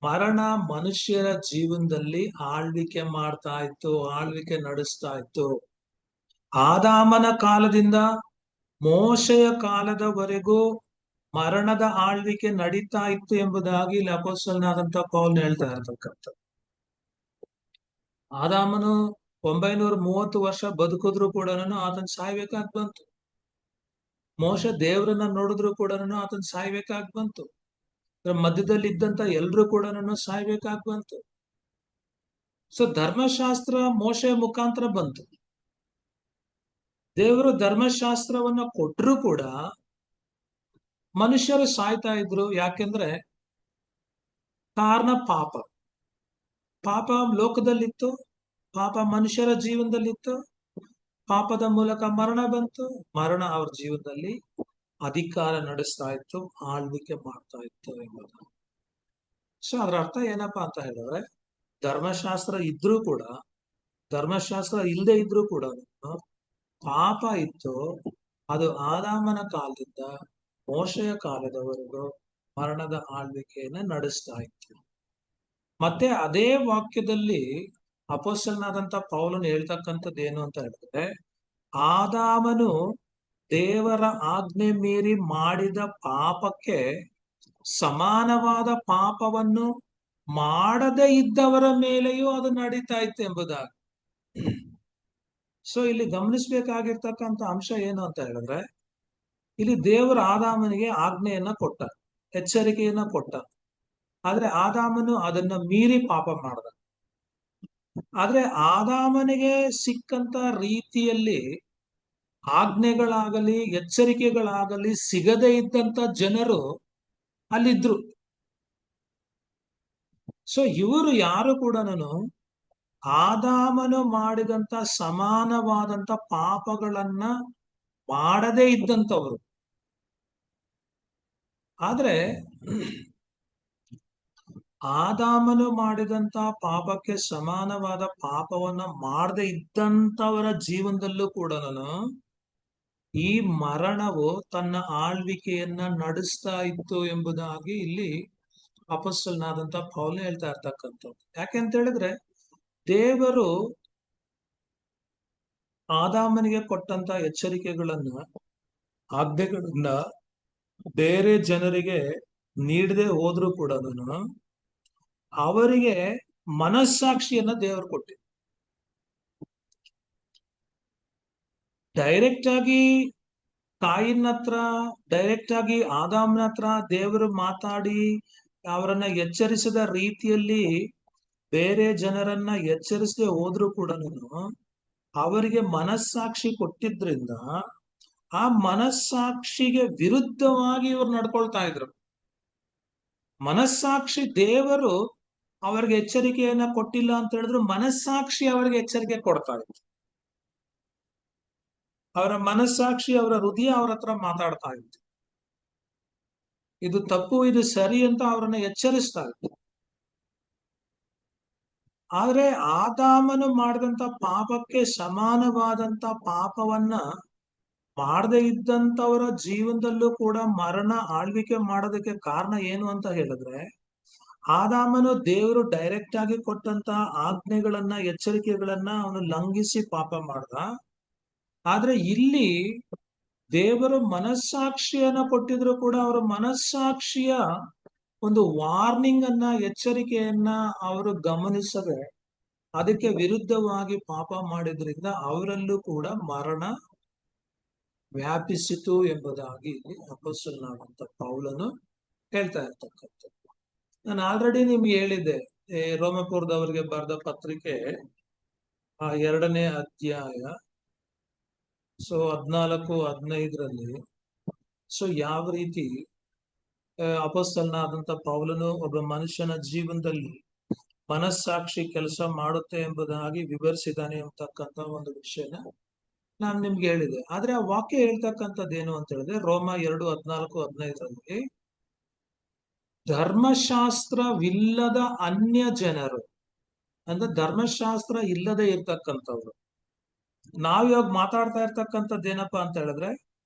ಮರಣ ಮನುಷ್ಯರ ಜೀವನದಲ್ಲಿ ಆಳ್ವಿಕೆ ಮಾಡ್ತಾ ಇತ್ತು, ಆಳ್ವಿಕೆ ನಡೆಸ್ತಾ ಇತ್ತು. ಆದಾಮನ ಕಾಲದಿಂದ ಮೋಶೆಯ ಕಾಲದವರೆಗೂ ಮರಣದ ಆಳ್ವಿಕೆ ನಡೀತಾ ಇತ್ತು ಎಂಬುದಾಗಿ ಇಲ್ಲಿ ಅಪೊಸ್ತಲನಾದಂತ ಪೌಲ್ ಹೇಳ್ತಾ ಇರ್ತಕ್ಕಂಥ. ಆದಾಮನು 930 ವರ್ಷ ಬದುಕಿದ್ರು ಕೂಡ ಆತನ್ ಸಾಯ್ಬೇಕಾಗಿ ಬಂತು. ಮೋಶ ದೇವರನ್ನ ನೋಡಿದ್ರು ಕೂಡ ಆತನ್ ಸಾಯ್ಬೇಕಾಗಿ ಬಂತು. ಮಧ್ಯದಲ್ಲಿ ಇದ್ದಂತ ಎಲ್ರು ಕೂಡ ಸಾಯ್ಬೇಕಾಗಿ ಬಂತು. ಸೊ ಧರ್ಮಶಾಸ್ತ್ರ ಮೋಶೆಯ ಮುಖಾಂತರ ಬಂತು. ದೇವರು ಧರ್ಮಶಾಸ್ತ್ರವನ್ನ ಕೊಟ್ಟರು ಕೂಡ ಮನುಷ್ಯರು ಸಾಯ್ತಾ ಇದ್ರು. ಯಾಕೆಂದ್ರೆ ಕಾರಣ ಪಾಪ. ಪಾಪ ಲೋಕದಲ್ಲಿತ್ತು, ಪಾಪ ಮನುಷ್ಯರ ಜೀವನದಲ್ಲಿತ್ತು, ಪಾಪದ ಮೂಲಕ ಮರಣ ಬಂತು, ಮರಣ ಅವ್ರ ಜೀವನದಲ್ಲಿ ಅಧಿಕಾರ ನಡೆಸ್ತಾ ಇತ್ತು, ಆಳ್ವಿಕೆ ಮಾಡ್ತಾ ಇತ್ತು ಎಂಬುದು. ಸೊ ಅದ್ರ ಅರ್ಥ ಏನಪ್ಪಾ ಅಂತ ಹೇಳಿದ್ರೆ, ಧರ್ಮಶಾಸ್ತ್ರ ಇದ್ರೂ ಕೂಡ, ಧರ್ಮಶಾಸ್ತ್ರ ಇಲ್ಲದೆ ಇದ್ರೂ ಕೂಡ ಪಾಪ ಇತ್ತು. ಅದು ಆದಾಮನ ಕಾಲದಿಂದ ಮೋಶೆಯ ಕಾಲದವರೆಗೂ ಮರಣದ ಆಳ್ವಿಕೆಯನ್ನ ನಡೆಸ್ತಾ ಇತ್ತು. ಮತ್ತೆ ಅದೇ ವಾಕ್ಯದಲ್ಲಿ ಅಪೊಸ್ತಲನಾದಂತ ಪೌಲನು ಹೇಳ್ತಕ್ಕಂಥದ್ದು ಏನು ಅಂತ ಹೇಳಿದ್ರೆ, ಆದಾಮನು ದೇವರ ಆಜ್ಞೆ ಮೀರಿ ಮಾಡಿದ ಪಾಪಕ್ಕೆ ಸಮಾನವಾದ ಪಾಪವನ್ನು ಮಾಡದೇ ಇದ್ದವರ ಮೇಲೆಯೂ ಅದು ನಡೀತಾ ಇತ್ತು ಎಂಬುದಾಗಿ. ಸೊ ಇಲ್ಲಿ ಗಮನಿಸ್ಬೇಕಾಗಿರ್ತಕ್ಕಂಥ ಅಂಶ ಏನು ಅಂತ ಹೇಳಿದ್ರೆ, ಇಲ್ಲಿ ದೇವರ ಆದಾಮನಿಗೆ ಆಜ್ಞೆಯನ್ನ ಕೊಟ್ಟ, ಎಚ್ಚರಿಕೆಯನ್ನ ಕೊಟ್ಟ. ಆದ್ರೆ ಆದಾಮನು ಅದನ್ನ ಮೀರಿ ಪಾಪ ಮಾಡ್ದ. ಆದ್ರೆ ಆದಾಮನಿಗೆ ಸಿಕ್ಕಂತ ರೀತಿಯಲ್ಲಿ ಆಜ್ಞೆಗಳಾಗಲಿ ಎಚ್ಚರಿಕೆಗಳಾಗಲಿ ಸಿಗದೇ ಇದ್ದಂತ ಜನರು ಅಲ್ಲಿದ್ರು. ಸೊ ಇವರು ಯಾರು ಕೂಡ ಆದಾಮನು ಮಾಡಿದಂತ ಸಮಾನವಾದಂತ ಪಾಪಗಳನ್ನ ಮಾಡದೇ ಇದ್ದಂಥವ್ರು. ಆದ್ರೆ ಆದಾಮನು ಮಾಡಿದಂತ ಪಾಪಕ್ಕೆ ಸಮಾನವಾದ ಪಾಪವನ್ನ ಮಾಡದೇ ಇದ್ದಂಥವರ ಜೀವನದಲ್ಲೂ ಕೂಡ ಈ ಮರಣವು ತನ್ನ ಆಳ್ವಿಕೆಯನ್ನ ನಡೆಸ್ತಾ ಇತ್ತು ಎಂಬುದಾಗಿ ಇಲ್ಲಿ ಅಪೊಸ್ತಲನಾದಂತ ಪೌಲ್ ಹೇಳ್ತಾ ಇರ್ತಕ್ಕಂಥದ್ದು. ಯಾಕೆಂತ ಹೇಳಿದ್ರೆ, ದೇವರು ಆದಾಮನಿಗೆ ಕೊಟ್ಟಂತ ಎಚ್ಚರಿಕೆಗಳನ್ನ, ಆಜ್ಞೆಗಳನ್ನ ಬೇರೆ ಜನರಿಗೆ ನೀಡದೆ ಹೋದ್ರು ಕೂಡ ಅವರಿಗೆ ಮನಸ್ಸಾಕ್ಷಿಯನ್ನ ದೇವರು ಕೊಟ್ಟಿದ್ರು. ಡೈರೆಕ್ಟ್ ಆಗಿ ತಾಯಿನ ಹತ್ರ, ಡೈರೆಕ್ಟ್ ಆಗಿ ಆದಾಮನ ಹತ್ರ ದೇವರು ಮಾತಾಡಿ ಅವರನ್ನ ಎಚ್ಚರಿಸಿದ ರೀತಿಯಲ್ಲಿ ಬೇರೆ ಜನರನ್ನ ಎಚ್ಚರಿಸದೆ ಹೋದ್ರು ಕೂಡ ಅವರಿಗೆ ಮನಸ್ಸಾಕ್ಷಿ ಕೊಟ್ಟಿದ್ರಿಂದ ಆ ಮನಸ್ಸಾಕ್ಷಿಗೆ ವಿರುದ್ಧವಾಗಿ ಇವರು ನಡ್ಕೊಳ್ತಾ ಇದ್ರು. ಮನಸ್ಸಾಕ್ಷಿ ದೇವರು ಅವರಿಗೆ ಎಚ್ಚರಿಕೆಯನ್ನ ಕೊಟ್ಟಿಲ್ಲ ಅಂತ ಹೇಳಿದ್ರು, ಮನಸ್ಸಾಕ್ಷಿ ಅವರಿಗೆ ಎಚ್ಚರಿಕೆ ಕೊಡ್ತಾ ಇತ್ತು. ಅವರ ಮನಸ್ಸಾಕ್ಷಿ, ಅವರ ಹೃದಯ ಅವ್ರ ಹತ್ರ ಮಾತಾಡ್ತಾ ಇತ್ತು. ಇದು ತಪ್ಪು, ಇದು ಸರಿ ಅಂತ ಅವರನ್ನ ಎಚ್ಚರಿಸ್ತಾ ಇತ್ತು. ಆದ್ರೆ ಆದಾಮನು ಮಾಡಿದಂತ ಪಾಪಕ್ಕೆ ಸಮಾನವಾದಂತ ಪಾಪವನ್ನ ಮಾಡದೇ ಇದ್ದಂಥವರ ಜೀವನದಲ್ಲೂ ಕೂಡ ಮರಣ ಆಳ್ವಿಕೆ ಮಾಡೋದಕ್ಕೆ ಕಾರಣ ಏನು ಅಂತ ಹೇಳಿದ್ರೆ, ಆದಾಮನು ದೇವರು ಡೈರೆಕ್ಟ್ ಆಗಿ ಕೊಟ್ಟಂತ ಆಜ್ಞೆಗಳನ್ನ, ಎಚ್ಚರಿಕೆಗಳನ್ನ ಅವನು ಲಂಘಿಸಿ ಪಾಪ ಮಾಡ್ದ. ಆದ್ರೆ ಇಲ್ಲಿ ದೇವರು ಮನಸ್ಸಾಕ್ಷಿಯನ್ನ ಕೊಟ್ಟಿದ್ರು ಕೂಡ ಅವರ ಮನಸ್ಸಾಕ್ಷಿಯ ಒಂದು ವಾರ್ನಿಂಗ್ ಅನ್ನ, ಎಚ್ಚರಿಕೆಯನ್ನ ಅವರು ಗಮನಿಸದೆ ಅದಕ್ಕೆ ವಿರುದ್ಧವಾಗಿ ಪಾಪ ಮಾಡಿದ್ರಿಂದ ಅವರಲ್ಲೂ ಕೂಡ ಮರಣ ವ್ಯಾಪಿಸಿತು ಎಂಬುದಾಗಿ ಇಲ್ಲಿ ಅಪೊಸ್ತಲನಾದಂತ ಪೌಲನು ಹೇಳ್ತಾ ಇರ್ತಕ್ಕಂಥದ್ದು. ನಾನು ಆಲ್ರೆಡಿ ನಿಮ್ಗೆ ಹೇಳಿದ್ದೆ, ರೋಮಪುರದವರಿಗೆ ಬರೆದ ಪತ್ರಿಕೆ 2ನೇ ಅಧ್ಯಾಯ 14-15ರಲ್ಲಿ ಯಾವ ರೀತಿ ಅಪೊಸ್ತಲನಾದಂತ ಪೌಲನು ಒಬ್ಬ ಮನುಷ್ಯನ ಜೀವನದಲ್ಲಿ ಮನಸ್ಸಾಕ್ಷಿ ಕೆಲಸ ಮಾಡುತ್ತೆ ಎಂಬುದಾಗಿ ವಿವರಿಸಿದ್ದಾನೆ ಅಂತಕ್ಕಂಥ ಒಂದು ವಿಷಯನ ನಾನು ನಿಮ್ಗೆ ಹೇಳಿದೆ. ಆದ್ರೆ ಆ ವಾಕ್ಯ ಹೇಳ್ತಕ್ಕಂಥದ್ದೇನು ಅಂತ ಹೇಳಿದ್ರೆ, ರೋಮ 2:14-15ರಲ್ಲಿ ಧರ್ಮಶಾಸ್ತ್ರವಿಲ್ಲದ ಅನ್ಯ ಜನರು, ಅಂದ್ರೆ ಧರ್ಮಶಾಸ್ತ್ರ ಇಲ್ಲದೆ ಇರ್ತಕ್ಕಂಥವ್ರು. ನಾವಿವಾಗ ಮಾತಾಡ್ತಾ ಇರ್ತಕ್ಕಂಥದ್ದೇನಪ್ಪಾ ಅಂತ ಹೇಳಿದ್ರೆ,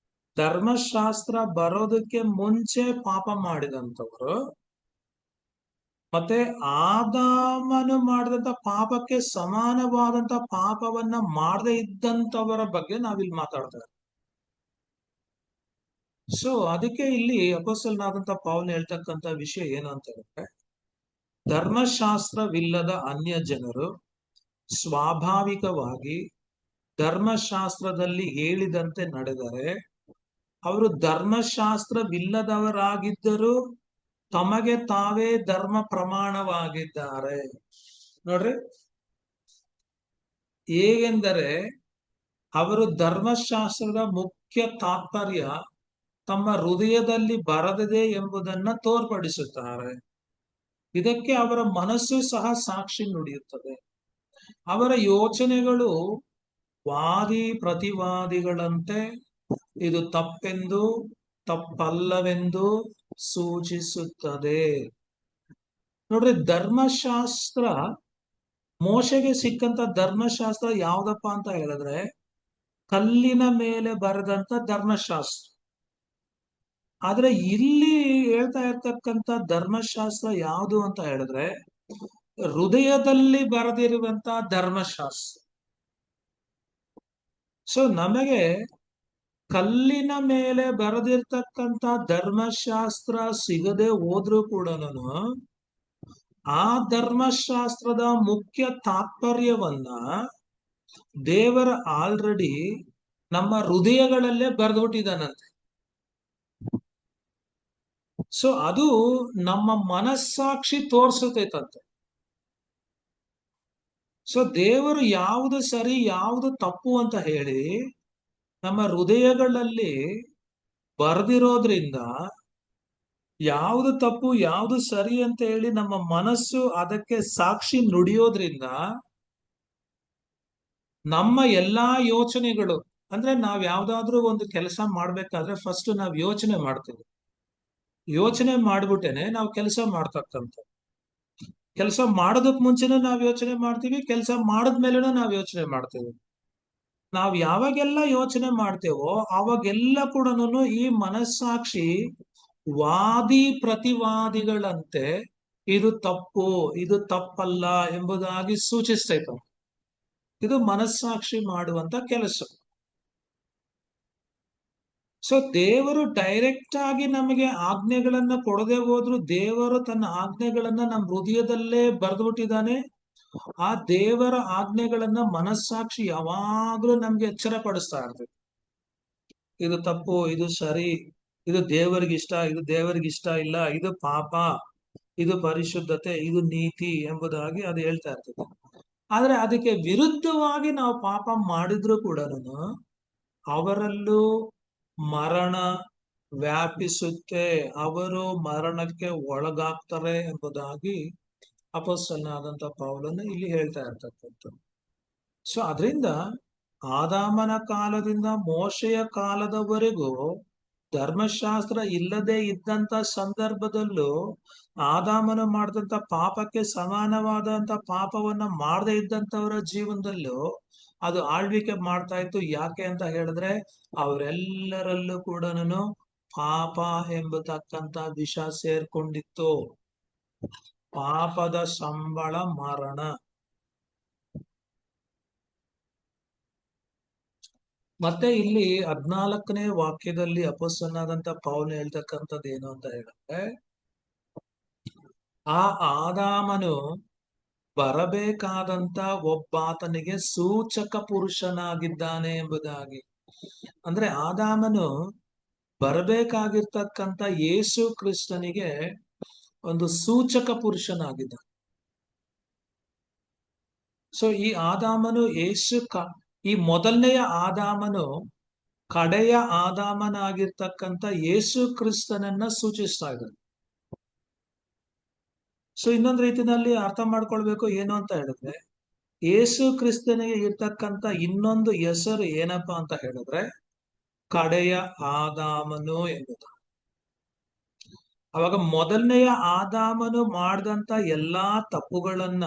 ಧರ್ಮಶಾಸ್ತ್ರ ಬರೋದಕ್ಕೆ ಮುಂಚೆ ಪಾಪ ಮಾಡಿದಂಥವ್ರು, ಮತ್ತೆ ಆದಾಮನು ಮಾಡಿದಂತ ಪಾಪಕ್ಕೆ ಸಮಾನವಾದಂತ ಪಾಪವನ್ನ ಮಾಡದೇ ಇದ್ದಂಥವರ ಬಗ್ಗೆ ನಾವಿಲ್ಲಿ ಮಾತಾಡ್ತಾ ಇದ್ದೀವಿ. ಅದಕ್ಕೆ ಇಲ್ಲಿ ಅಪೊಸ್ತಲನಾದಂತ ಪೌಲನು ಹೇಳ್ತಕ್ಕಂಥ ವಿಷಯ ಏನು ಅಂತ ಹೇಳಿದ್ರೆ, ಧರ್ಮಶಾಸ್ತ್ರವಿಲ್ಲದ ಅನ್ಯ ಜನರು ಸ್ವಾಭಾವಿಕವಾಗಿ ಧರ್ಮಶಾಸ್ತ್ರದಲ್ಲಿ ಹೇಳಿದಂತೆ ನಡೆದರೆ ಅವರು ಧರ್ಮಶಾಸ್ತ್ರವಿಲ್ಲದವರಾಗಿದ್ದರೂ ತಮಗೆ ತಾವೇ ಧರ್ಮ ಪ್ರಮಾಣವಾಗಿದ್ದಾರೆ. ನೋಡ್ರಿ, ಹೇಗೆಂದರೆ ಅವರು ಧರ್ಮಶಾಸ್ತ್ರದ ಮುಖ್ಯ ತಾತ್ಪರ್ಯ ತಮ್ಮ ಹೃದಯದಲ್ಲಿ ಬರದಿದೆ ಎಂಬುದನ್ನ ತೋರ್ಪಡಿಸುತ್ತಾರೆ. ಇದಕ್ಕೆ ಅವರ ಮನಸ್ಸು ಸಹ ಸಾಕ್ಷಿ ನುಡಿಯುತ್ತದೆ. ಅವರ ಯೋಚನೆಗಳು ವಾದಿ ಪ್ರತಿವಾದಿಗಳಂತೆ ಇದು ತಪ್ಪೆಂದು ತಪ್ಪಲ್ಲವೆಂದು ಸೂಚಿಸುತ್ತದೆ. ನೋಡ್ರಿ, ಧರ್ಮಶಾಸ್ತ್ರ, ಮೋಶೆಗೆ ಸಿಕ್ಕಂತ ಧರ್ಮಶಾಸ್ತ್ರ ಯಾವ್ದಪ್ಪ ಅಂತ ಹೇಳಿದ್ರೆ ಕಲ್ಲಿನ ಮೇಲೆ ಬರೆದಂತ ಧರ್ಮಶಾಸ್ತ್ರ. ಆದ್ರೆ ಇಲ್ಲಿ ಹೇಳ್ತಾ ಇರ್ತಕ್ಕಂಥ ಧರ್ಮಶಾಸ್ತ್ರ ಯಾವುದು ಅಂತ ಹೇಳಿದ್ರೆ ಹೃದಯದಲ್ಲಿ ಬರೆದಿರುವಂತ ಧರ್ಮಶಾಸ್ತ್ರ. ನಮಗೆ ಕಲ್ಲಿನ ಮೇಲೆ ಬರೆದಿರ್ತಕ್ಕಂಥ ಧರ್ಮಶಾಸ್ತ್ರ ಸಿಗದೆ ಹೋದ್ರೂ ಕೂಡ ಆ ಧರ್ಮಶಾಸ್ತ್ರದ ಮುಖ್ಯ ತಾತ್ಪರ್ಯವನ್ನ ದೇವರ ಆಲ್ರೆಡಿ ನಮ್ಮ ಹೃದಯಗಳಲ್ಲೇ ಬರೆದ್ಬಿಟ್ಟಿದ್ದಾನಂತೆ. ಅದು ನಮ್ಮ ಮನಸ್ಸಾಕ್ಷಿ ತೋರ್ಸುತ್ತೈತಂತೆ. ದೇವರು ಯಾವುದು ಸರಿ ಯಾವುದು ತಪ್ಪು ಅಂತ ಹೇಳಿ ನಮ್ಮ ಹೃದಯಗಳಲ್ಲಿ ಬರೆದಿರೋದ್ರಿಂದ, ಯಾವುದು ತಪ್ಪು ಯಾವುದು ಸರಿ ಅಂತ ಹೇಳಿ ನಮ್ಮ ಮನಸ್ಸು ಅದಕ್ಕೆ ಸಾಕ್ಷಿ ನುಡಿಯೋದ್ರಿಂದ ನಮ್ಮ ಎಲ್ಲಾ ಯೋಚನೆಗಳು, ಅಂದ್ರೆ ನಾವ್ ಯಾವ್ದಾದ್ರೂ ಒಂದು ಕೆಲಸ ಮಾಡ್ಬೇಕಾದ್ರೆ ಫಸ್ಟ್ ನಾವ್ ಯೋಚನೆ ಮಾಡ್ತೀವಿ. ಯೋಚನೆ ಮಾಡ್ಬಿಟ್ಟೇನೆ ನಾವು ಕೆಲಸ ಮಾಡ್ತಕ್ಕಂಥ. ಕೆಲಸ ಮಾಡೋದಕ್ ಮುಂಚೆನೂ ನಾವ್ ಯೋಚನೆ ಮಾಡ್ತೀವಿ, ಕೆಲಸ ಮಾಡದ್ಮೇಲೆನೂ ನಾವ್ ಯೋಚನೆ ಮಾಡ್ತೀವಿ. ನಾವ್ ಯಾವಾಗೆಲ್ಲ ಯೋಚನೆ ಮಾಡ್ತೇವೋ ಅವಾಗೆಲ್ಲ ಕೂಡ ಈ ಮನಸ್ಸಾಕ್ಷಿ ವಾದಿ ಪ್ರತಿವಾದಿಗಳಂತೆ ಇದು ತಪ್ಪು ಇದು ತಪ್ಪಲ್ಲ ಎಂಬುದಾಗಿ ಸೂಚಿಸ್ತೈತ. ಇದು ಮನಸ್ಸಾಕ್ಷಿ ಮಾಡುವಂತ ಕೆಲಸ. ದೇವರು ಡೈರೆಕ್ಟ್ ಆಗಿ ನಮಗೆ ಆಜ್ಞೆಗಳನ್ನ ಕೊಡದೆ ಹೋದ್ರು ದೇವರು ತನ್ನ ಆಜ್ಞೆಗಳನ್ನ ನಮ್ಮ ಹೃದಯದಲ್ಲೇ ಬರೆದ್ಬಿಟ್ಟಿದ್ದಾನೆ. ಆ ದೇವರ ಆಜ್ಞೆಗಳನ್ನ ಮನಸ್ಸಾಕ್ಷಿ ಯಾವಾಗ್ಲೂ ನಮ್ಗೆ ಎಚ್ಚರ ಪಡಿಸ್ತಾ ಇರ್ತದೆ. ಇದು ತಪ್ಪು ಇದು ಸರಿ, ಇದು ದೇವರಿಗಿಷ್ಟ ಇದು ದೇವರಿಗಿಷ್ಟ ಇಲ್ಲ, ಇದು ಪಾಪ ಇದು ಪರಿಶುದ್ಧತೆ ಇದು ನೀತಿ ಎಂಬುದಾಗಿ ಅದು ಹೇಳ್ತಾ ಇರ್ತದೆ. ಆದ್ರೆ ಅದಕ್ಕೆ ವಿರುದ್ಧವಾಗಿ ನಾವು ಪಾಪ ಮಾಡಿದ್ರು ಕೂಡ ಅವರಲ್ಲೂ ಮರಣ ವ್ಯಾಪಿಸುತ್ತೆ, ಅವರು ಮರಣಕ್ಕೆ ಒಳಗಾಗ್ತಾರೆ ಎಂಬುದಾಗಿ ಅಪೊಸ್ತಲನಾದಂತ ಪೌಲನು ಇಲ್ಲಿ ಹೇಳ್ತಾ ಇರ್ತಕ್ಕಂಥದ್ದು. ಅದರಿಂದ ಆದಾಮನ ಕಾಲದಿಂದ ಮೋಶೆಯ ಕಾಲದವರೆಗೂ ಧರ್ಮಶಾಸ್ತ್ರ ಇಲ್ಲದೆ ಇದ್ದಂತ ಸಂದರ್ಭದಲ್ಲೂ ಆದಾಮನು ಮಾಡಿದಂತ ಪಾಪಕ್ಕೆ ಸಮಾನವಾದಂತ ಪಾಪವನ್ನ ಮಾಡದೇ ಇದ್ದಂತವರ ಜೀವನದಲ್ಲೂ ಅದು ಆಳ್ವಿಕೆ ಮಾಡ್ತಾ ಇತ್ತು. ಯಾಕೆ ಅಂತ ಹೇಳಿದ್ರೆ ಅವರೆಲ್ಲರಲ್ಲೂ ಕೂಡ ಪಾಪ ಎಂಬತಕ್ಕಂತ ವಿಷ ಸೇರ್ಕೊಂಡಿತ್ತು. ಪಾಪದ ಸಂಬಳ ಮರಣ. ಮತ್ತೆ ಇಲ್ಲಿ 14ನೇ ವಾಕ್ಯದಲ್ಲಿ ಅಪೊಸ್ತಲನಾದಂತ ಪೌಲ್ ಹೇಳ್ತಕ್ಕಂಥದ್ದು ಏನು ಅಂತ ಹೇಳಿದ್ರೆ, ಆ ಆದಾಮನು ಬರಬೇಕಾದಂತ ಒಬ್ಬಾತನಿಗೆ ಸೂಚಕ ಪುರುಷನಾಗಿದ್ದಾನೆ ಎಂಬುದಾಗಿ. ಅಂದ್ರೆ ಆದಾಮನು ಬರಬೇಕಾಗಿರ್ತಕ್ಕಂಥ ಯೇಸು ಕ್ರಿಸ್ತನಿಗೆ ಒಂದು ಸೂಚಕ ಪುರುಷನಾಗಿದ್ದ. ಸೊ ಈ ಆದಾಮನು ಈ ಮೊದಲನೆಯ ಆದಾಮನು ಕಡೆಯ ಆದಾಮನಾಗಿರ್ತಕ್ಕಂಥ ಯೇಸು ಕ್ರಿಸ್ತನನ್ನ ಸೂಚಿಸ್ತಾ ಇದ್ದಾನೆ. ಸೊ ಇನ್ನೊಂದು ರೀತಿಯಲ್ಲಿ ಅರ್ಥ ಮಾಡ್ಕೊಳ್ಬೇಕು ಏನು ಅಂತ ಹೇಳಿದ್ರೆ, ಯೇಸು ಕ್ರಿಸ್ತನಿಗೆ ಇರ್ತಕ್ಕಂಥ ಇನ್ನೊಂದು ಹೆಸರು ಏನಪ್ಪಾ ಅಂತ ಹೇಳಿದ್ರೆ ಕಡೆಯ ಆದಾಮನು ಎಂಬುದು. ಅವಾಗ ಮೊದಲನೆಯ ಆದಾಮನು ಮಾಡಿದಂತ ಎಲ್ಲಾ ತಪ್ಪುಗಳನ್ನ,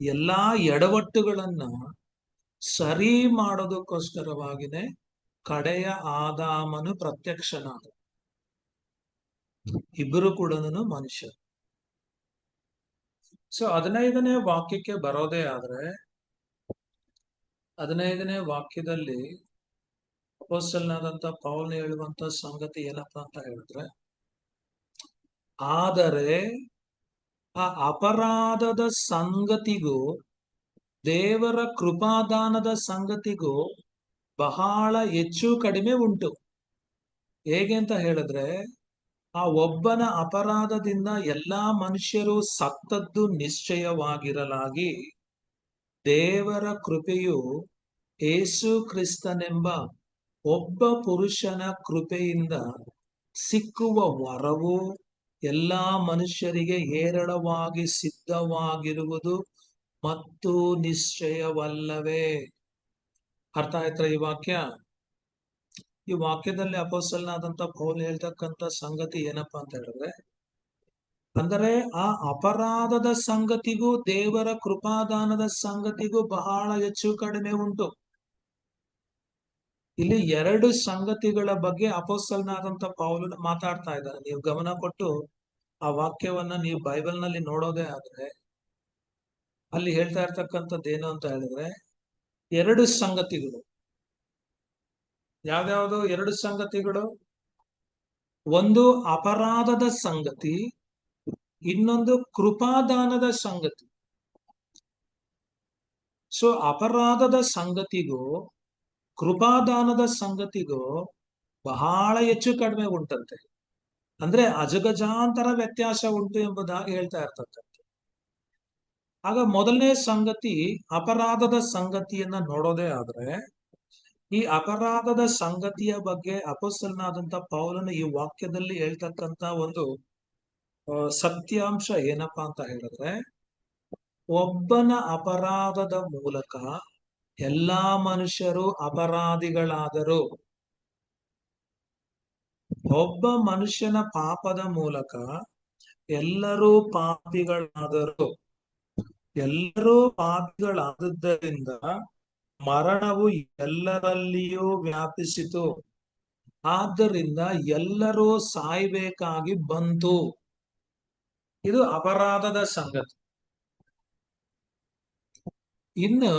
ಎಲ್ಲಾ ಎಡವಟ್ಟುಗಳನ್ನ ಸರಿ ಮಾಡೋದಕ್ಕೋಸ್ಕರವಾಗಿನೇ ಕಡೆಯ ಆದಾಮನು ಪ್ರತ್ಯಕ್ಷನಾದ. ಇಬ್ಬರು ಕೂಡ ಮನುಷ್ಯ. ಸೊ 15ನೇ ವಾಕ್ಯಕ್ಕೆ ಬರೋದೇ ಆದ್ರೆ, 15ನೇ ವಾಕ್ಯದಲ್ಲಿ ಅಪೊಸ್ತಲನಾದಂತ ಪೌಲ್ ಹೇಳುವಂತ ಸಂಗತಿ ಏನಪ್ಪಾ ಅಂತ ಹೇಳಿದ್ರೆ, ಆದರೆ ಆ ಅಪರಾಧದ ಸಂಗತಿಗೂ ದೇವರ ಕೃಪಾದಾನದ ಸಂಗತಿಗೂ ಬಹಳ ಹೆಚ್ಚು ಕಡಿಮೆ ಉಂಟು. ಹೇಗೆ ಅಂತ ಹೇಳಿದ್ರೆ, ಆ ಒಬ್ಬನ ಅಪರಾಧದಿಂದ ಎಲ್ಲಾ ಮನುಷ್ಯರು ಸತ್ತದ್ದು ನಿಶ್ಚಯವಾಗಿರಲಾಗಿ, ದೇವರ ಕೃಪೆಯು ಯೇಸು ಕ್ರಿಸ್ತನೆಂಬ ಒಬ್ಬ ಪುರುಷನ ಕೃಪೆಯಿಂದ ಸಿಕ್ಕುವ ವರವು ಎಲ್ಲಾ ಮನುಷ್ಯರಿಗೆ ಹೇರಳವಾಗಿ ಸಿದ್ಧವಾಗಿರುವುದು ಮತ್ತು ನಿಶ್ಚಯವಲ್ಲವೇ. ಅರ್ಥ ಆಯ್ತಾ ಈ ವಾಕ್ಯ? ಈ ವಾಕ್ಯದಲ್ಲಿ ಅಪೊಸ್ತಲನಾದಂತ ಪೌಲ್ ಹೇಳ್ತಕ್ಕಂಥ ಸಂಗತಿ ಏನಪ್ಪಾ ಅಂತ ಹೇಳಿದ್ರೆ, ಅಂದರೆ ಆ ಅಪರಾಧದ ಸಂಗತಿಗೂ ದೇವರ ಕೃಪಾದಾನದ ಸಂಗತಿಗೂ ಬಹಳ ಹೆಚ್ಚು ಕಡಿಮೆ ಉಂಟು. ಇಲ್ಲಿ ಎರಡು ಸಂಗತಿಗಳ ಬಗ್ಗೆ ಅಪೊಸ್ತಲನಾದಂತ ಪೌಲ್ ಮಾತಾಡ್ತಾ ಇದ್ದಾರೆ. ನೀವು ಗಮನ ಕೊಟ್ಟು ಆ ವಾಕ್ಯವನ್ನ ನೀವು ಬೈಬಲ್ ನಲ್ಲಿ ನೋಡೋದೇ ಆದ್ರೆ, ಅಲ್ಲಿ ಹೇಳ್ತಾ ಇರ್ತಕ್ಕಂಥದ್ದು ಏನು ಅಂತ ಹೇಳಿದ್ರೆ, ಎರಡು ಸಂಗತಿಗಳು. ಯಾವ್ಯಾವುದು ಎರಡು ಸಂಗತಿಗಳು? ಒಂದು ಅಪರಾಧದ ಸಂಗತಿ, ಇನ್ನೊಂದು ಕೃಪಾದಾನದ ಸಂಗತಿ. ಸೊ ಅಪರಾಧದ ಸಂಗತಿಗೂ ಕೃಪಾದಾನದ ಸಂಗತಿಗೂ ಬಹಳ ಹೆಚ್ಚು ಕಡಿಮೆ ಉಂಟಂತೆ. ಅಂದ್ರೆ ಅಜಗಜಾಂತರ ವ್ಯತ್ಯಾಸ ಉಂಟು ಎಂಬುದಾಗಿ ಹೇಳ್ತಾ ಇರ್ತಕ್ಕಂಥ. ಆಗ ಮೊದಲನೇ ಸಂಗತಿ ಅಪರಾಧದ ಸಂಗತಿಯನ್ನ ನೋಡೋದೇ ಆದ್ರೆ, ಈ ಅಪರಾಧದ ಸಂಗತಿಯ ಬಗ್ಗೆ ಅಪೊಸ್ತಲನಾದಂತ ಪೌಲನು ಈ ವಾಕ್ಯದಲ್ಲಿ ಹೇಳ್ತಕ್ಕಂತ ಒಂದು ಸತ್ಯಾಂಶ ಏನಪ್ಪಾ ಅಂತ ಹೇಳಿದ್ರೆ, ಒಬ್ಬನ ಅಪರಾಧದ ಮೂಲಕ ಎಲ್ಲಾ ಮನುಷ್ಯರು ಅಪರಾಧಿಗಳಾದರು. ಒಬ್ಬ ಮನುಷ್ಯನ ಪಾಪದ ಮೂಲಕ ಎಲ್ಲರೂ ಪಾಪಿಗಳಾದರು. ಎಲ್ಲರೂ ಪಾಪಿಗಳಾದದ್ದರಿಂದ ಮರಣವು ಎಲ್ಲರಲ್ಲಿಯೂ ವ್ಯಾಪಿಸಿತು. ಆದ್ದರಿಂದ ಎಲ್ಲರೂ ಸಾಯ್ಬೇಕಾಗಿ ಬಂತು. ಇದು ಅಪರಾಧದ ಸಂಗತಿ. ಇನ್ನು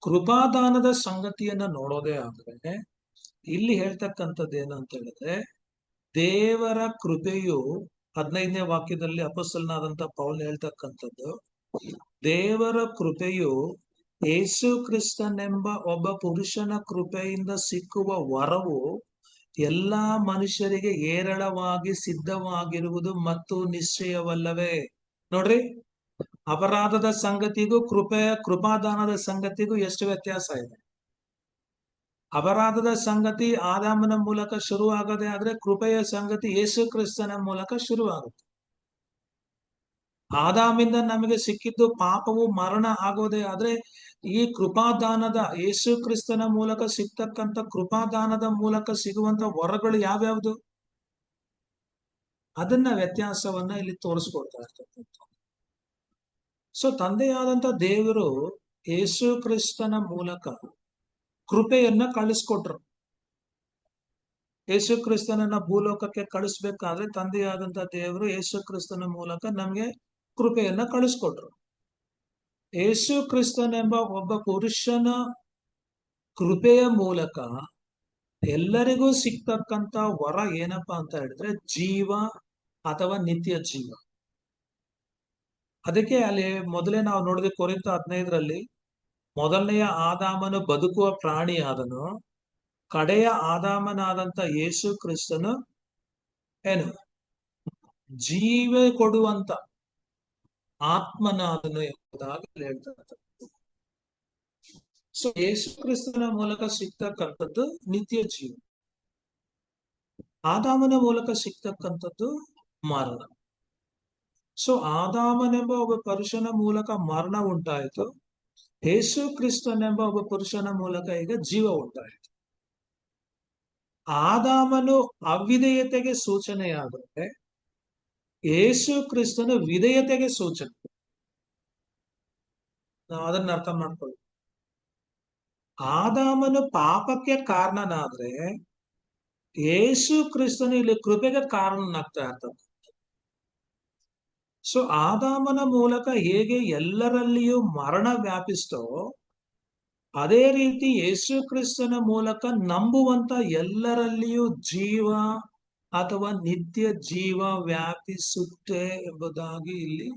ಕೃಪಾದಾನದ ಸಂಗತಿಯನ್ನ ನೋಡೋದೇ ಆದ್ರೆ, ಇಲ್ಲಿ ಹೇಳ್ತಕ್ಕಂಥದ್ದು ಏನಂತ ಹೇಳಿದ್ರೆ, ದೇವರ ಕೃಪೆಯು 15ನೇ ವಾಕ್ಯದಲ್ಲಿ ಅಪೊಸ್ತಲನಾದಂತ ಪೌಲ್ ಹೇಳ್ತಕ್ಕಂಥದ್ದು, ದೇವರ ಕೃಪೆಯು ಯೇಸು ಕ್ರಿಸ್ತನೆಂಬ ಒಬ್ಬ ಪುರುಷನ ಕೃಪೆಯಿಂದ ಸಿಕ್ಕುವ ವರವು ಎಲ್ಲಾ ಮನುಷ್ಯರಿಗೆ ಹೇರಳವಾಗಿ ಸಿದ್ಧವಾಗಿರುವುದು ಮತ್ತು ನಿಶ್ಚಯವಲ್ಲವೇ. ನೋಡ್ರಿ, ಅಪರಾಧದ ಸಂಗತಿಗೂ ಕೃಪಾದಾನದ ಸಂಗತಿಗೂ ಎಷ್ಟು ವ್ಯತ್ಯಾಸ ಇದೆ. ಅಪರಾಧದ ಸಂಗತಿ ಆದಾಮನ ಮೂಲಕ ಶುರು ಆಗದೆ ಆದ್ರೆ, ಕೃಪೆಯ ಸಂಗತಿ ಯೇಸು ಕ್ರಿಸ್ತನ ಮೂಲಕ ಶುರುವಾಗುತ್ತೆ. ಆದಾಮಿಂದ ನಮಗೆ ಸಿಕ್ಕಿದ್ದು ಪಾಪವು ಮರಣ ಆಗೋದೇ ಆದ್ರೆ, ಈ ಕೃಪಾದಾನದ ಯೇಸು ಕ್ರಿಸ್ತನ ಮೂಲಕ ಸಿಗ್ತಕ್ಕಂಥ ಕೃಪಾದಾನದ ಮೂಲಕ ಸಿಗುವಂತ ವರಗಳು ಯಾವ್ಯಾವ್ದು, ಅದನ್ನ ವ್ಯತ್ಯಾಸವನ್ನ ಇಲ್ಲಿ ತೋರಿಸ್ಕೊಡ್ತಾ ಇರ್ತಕ್ಕಂಥ. ಸೊ ತಂದೆಯಾದಂತ ದೇವರು ಯೇಸು ಕ್ರಿಸ್ತನ ಮೂಲಕ ಕೃಪೆಯನ್ನ ಕಳಿಸ್ಕೊಟ್ರು. ಯೇಸು ಕ್ರಿಸ್ತನನ್ನ ಭೂಲೋಕಕ್ಕೆ ಕಳಿಸ್ಬೇಕಾದ್ರೆ ತಂದೆಯಾದಂತ ದೇವರು ಯೇಸು ಕ್ರಿಸ್ತನ ಮೂಲಕ ನಮ್ಗೆ ಕೃಪೆಯನ್ನ ಕಳಿಸ್ಕೊಟ್ರು. ಯೇಸು ಕ್ರಿಸ್ತನೆಂಬ ಒಬ್ಬ ಪುರುಷನ ಕೃಪೆಯ ಮೂಲಕ ಎಲ್ಲರಿಗೂ ಸಿಗ್ತಕ್ಕಂತ ವರ ಏನಪ್ಪಾ ಅಂತ ಹೇಳಿದ್ರೆ ಜೀವ ಅಥವಾ ನಿತ್ಯ ಜೀವ. ಅದಕ್ಕೆ ಅಲ್ಲಿ ಮೊದಲೇ ನಾವು ನೋಡಿದ್ವಿ ಕೊರಿಂಥ 15ರಲ್ಲಿ, ಮೊದಲನೆಯ ಆದಾಮನು ಬದುಕುವ ಪ್ರಾಣಿ ಆದನು, ಕಡೆಯ ಆದಾಮನಾದಂತ ಯೇಸು ಕ್ರಿಸ್ತನು ಏನು ಜೀವ ಕೊಡುವಂತ ಆತ್ಮನಾದನು ಎಂಬುದಾಗಿ ಹೇಳ್ತಾರೆ. ಸೊ ಯೇಸು ಕ್ರಿಸ್ತನ ಮೂಲಕ ಸಿಗ್ತಕ್ಕಂಥದ್ದು ನಿತ್ಯ ಜೀವ, ಆದಾಮನ ಮೂಲಕ ಸಿಗ್ತಕ್ಕಂಥದ್ದು ಮರಣ. ಸೊ ಆದಾಮನೆಂಬ ಒಬ್ಬ ಪುರುಷನ ಮೂಲಕ ಮರಣ ಉಂಟಾಯಿತು, ಯೇಸು ಕ್ರಿಸ್ತನೆಂಬ ಒಬ್ಬ ಪುರುಷನ ಮೂಲಕ ಈಗ ಜೀವ ಉಂಟಾಯಿತು. ಆದಾಮನು ಅವಿಧೇಯತೆಗೆ ಸೂಚನೆಯಾದರೆ ಯೇಸು ಕ್ರಿಸ್ತನ ವಿಧೇಯತೆಗೆ ಸೂಚನೆ. ನಾವು ಅದನ್ನ ಅರ್ಥ ಮಾಡ್ಕೊಳ್ಳಿ. ಆದಾಮನು ಪಾಪಕ್ಕೆ ಕಾರಣನಾದ್ರೆ ಯೇಸು ಕ್ರಿಸ್ತನು ಇಲ್ಲಿ ಕೃಪೆಗೆ ಕಾರಣನಾಗ್ತಾ ಇರ್ತಾನೆ. ಸೊ ಆದಾಮನ ಮೂಲಕ ಹೇಗೆ ಎಲ್ಲರಲ್ಲಿಯೂ ಮರಣ ವ್ಯಾಪಿಸ್ತೋ ಅದೇ ರೀತಿ ಯೇಸು ಕ್ರಿಸ್ತನ ಮೂಲಕ ನಂಬುವಂತ ಎಲ್ಲರಲ್ಲಿಯೂ ಜೀವ ಅಥವಾ ನಿತ್ಯ ಜೀವ ವ್ಯಾಪಿಸುತ್ತೆ ಎಂಬುದಾಗಿ ಇಲ್ಲಿ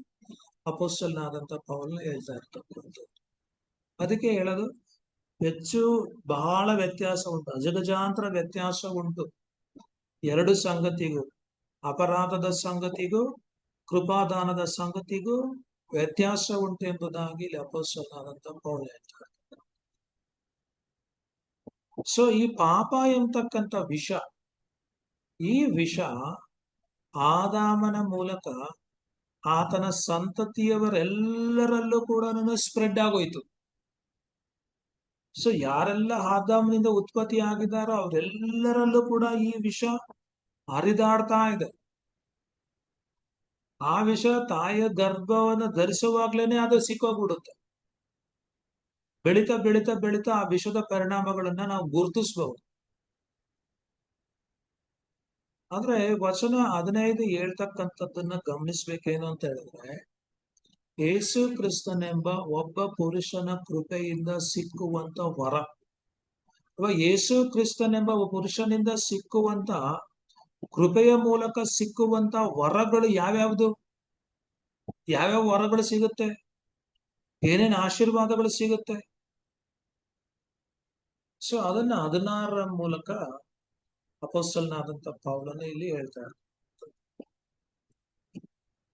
ಅಪೊಸ್ತಲನಾದಂತ ಪೌಲನು ಹೇಳ್ತಾ ಇರ್ತಕ್ಕಂಥದ್ದು. ಅದಕ್ಕೆ ಹೇಳೋದು ಹೆಚ್ಚು ಬಹಳ ವ್ಯತ್ಯಾಸ ಉಂಟು, ಅಜಗಜಾಂತರ ವ್ಯತ್ಯಾಸ ಉಂಟು ಎರಡು ಸಂಗತಿಗೂ, ಅಪರಾಧದ ಸಂಗತಿಗೂ ಕೃಪಾದಾನದ ಸಂಗತಿಗೂ ವ್ಯತ್ಯಾಸ ಉಂಟು ಎಂಬುದಾಗಿ ಇಲ್ಲಿ ಅಪೊಸ್ತಲನಾದಂತ ಪೌಲ ಹೇಳ್ತಾರೆ. ಸೊ ಈ ಪಾಪ ಎಂಬತಕ್ಕಂಥ ವಿಷ, ಈ ವಿಷ ಆದಾಮನ ಮೂಲಕ ಆತನ ಸಂತತಿಯವರೆಲ್ಲರಲ್ಲೂ ಕೂಡ ಸ್ಪ್ರೆಡ್ ಆಗೋಯ್ತು. ಸೊ ಯಾರೆಲ್ಲ ಆದಾಮನಿಂದ ಉತ್ಪತ್ತಿ ಆಗಿದ್ದಾರೋ ಅವರೆಲ್ಲರಲ್ಲೂ ಕೂಡ ಈ ವಿಷ ಹರಿದಾಡ್ತಾ ಇದೆ. ಆ ವಿಷ ತಾಯಿಯ ಗರ್ಭವನ್ನು ಧರಿಸುವಾಗ್ಲೇನೆ ಅದು ಸಿಕ್ಕೋಗ್ಬಿಡುತ್ತೆ. ಬೆಳೀತಾ ಬೆಳೀತಾ ಬೆಳೀತಾ ಆ ವಿಷದ ಪರಿಣಾಮಗಳನ್ನ ನಾವು ಗುರುತಿಸಬಹುದು. ಆದ್ರೆ ವಚನ 15 ಹೇಳ್ತಕ್ಕಂಥದ್ದನ್ನ ಗಮನಿಸ್ಬೇಕೇನು ಅಂತ ಹೇಳಿದ್ರೆ, ಯೇಸು ಕ್ರಿಸ್ತನೆಂಬ ಒಬ್ಬ ಪುರುಷನ ಕೃಪೆಯಿಂದ ಸಿಕ್ಕುವಂತ ವರ, ಅಥವಾ ಯೇಸು ಕ್ರಿಸ್ತನೆಂಬ ಒಬ್ಬ ಪುರುಷನಿಂದ ಸಿಕ್ಕುವಂತ ಕೃಪೆಯ ಮೂಲಕ ಸಿಕ್ಕುವಂತ ವರಗಳು ಯಾವ್ಯಾವ್ದು, ಯಾವ್ಯಾವ ವರಗಳು ಸಿಗುತ್ತೆ, ಏನೇನು ಆಶೀರ್ವಾದಗಳು ಸಿಗುತ್ತೆ. ಸೊ ಅದನ್ನ 16ರ ಮೂಲಕ ಅಪೊಸ್ತಲನಾದಂತ ಪೌಲನು ಇಲ್ಲಿ ಹೇಳ್ತಾರೆ.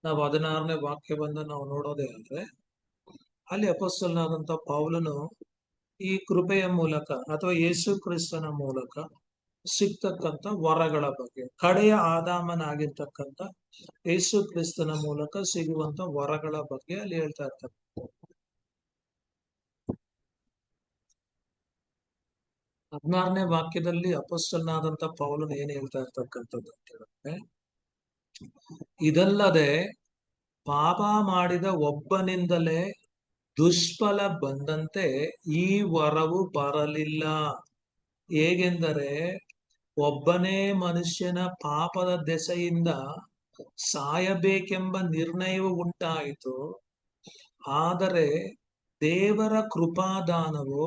ನಾವು 16ನೇ ವಾಕ್ಯವನ್ನ ನಾವು ನೋಡೋದೇ ಅಂದ್ರೆ ಅಲ್ಲಿ ಅಪೊಸ್ತಲನಾದಂತ ಪೌಲನು ಈ ಕೃಪೆಯ ಮೂಲಕ ಅಥವಾ ಯೇಸು ಕ್ರಿಸ್ತನ ಮೂಲಕ ಸಿಗ್ತಕ್ಕಂಥ ವರಗಳ ಬಗ್ಗೆ, ಕಡೆಯ ಆದಾಮನಾಗಿರ್ತಕ್ಕಂಥ ಯೇಸು ಕ್ರಿಸ್ತನ ಮೂಲಕ ಸಿಗುವಂತ ವರಗಳ ಬಗ್ಗೆ ಅಲ್ಲಿ ಹೇಳ್ತಾ ಇರ್ತಾರೆ. 16ನೇ ವಾಕ್ಯದಲ್ಲಿ ಅಪೊಸ್ತಲನಾದಂತ ಪೌಲನು ಏನ್ ಹೇಳ್ತಾ ಇರ್ತಕ್ಕಂಥದ್ದು ಅಂತ ಹೇಳಿದ್ರೆ, ಇದಲ್ಲದೆ ಪಾಪ ಮಾಡಿದ ಒಬ್ಬನಿಂದಲೇ ದುಷ್ಫಲ ಬಂದಂತೆ ಈ ವರವು ಬರಲಿಲ್ಲ. ಹೇಗೆಂದರೆ ಒಬ್ಬನೇ ಮನುಷ್ಯನ ಪಾಪದ ದೆಸೆಯಿಂದ ಸಾಯಬೇಕೆಂಬ ನಿರ್ಣಯವು ಉಂಟಾಯಿತು, ಆದರೆ ದೇವರ ಕೃಪಾದಾನವು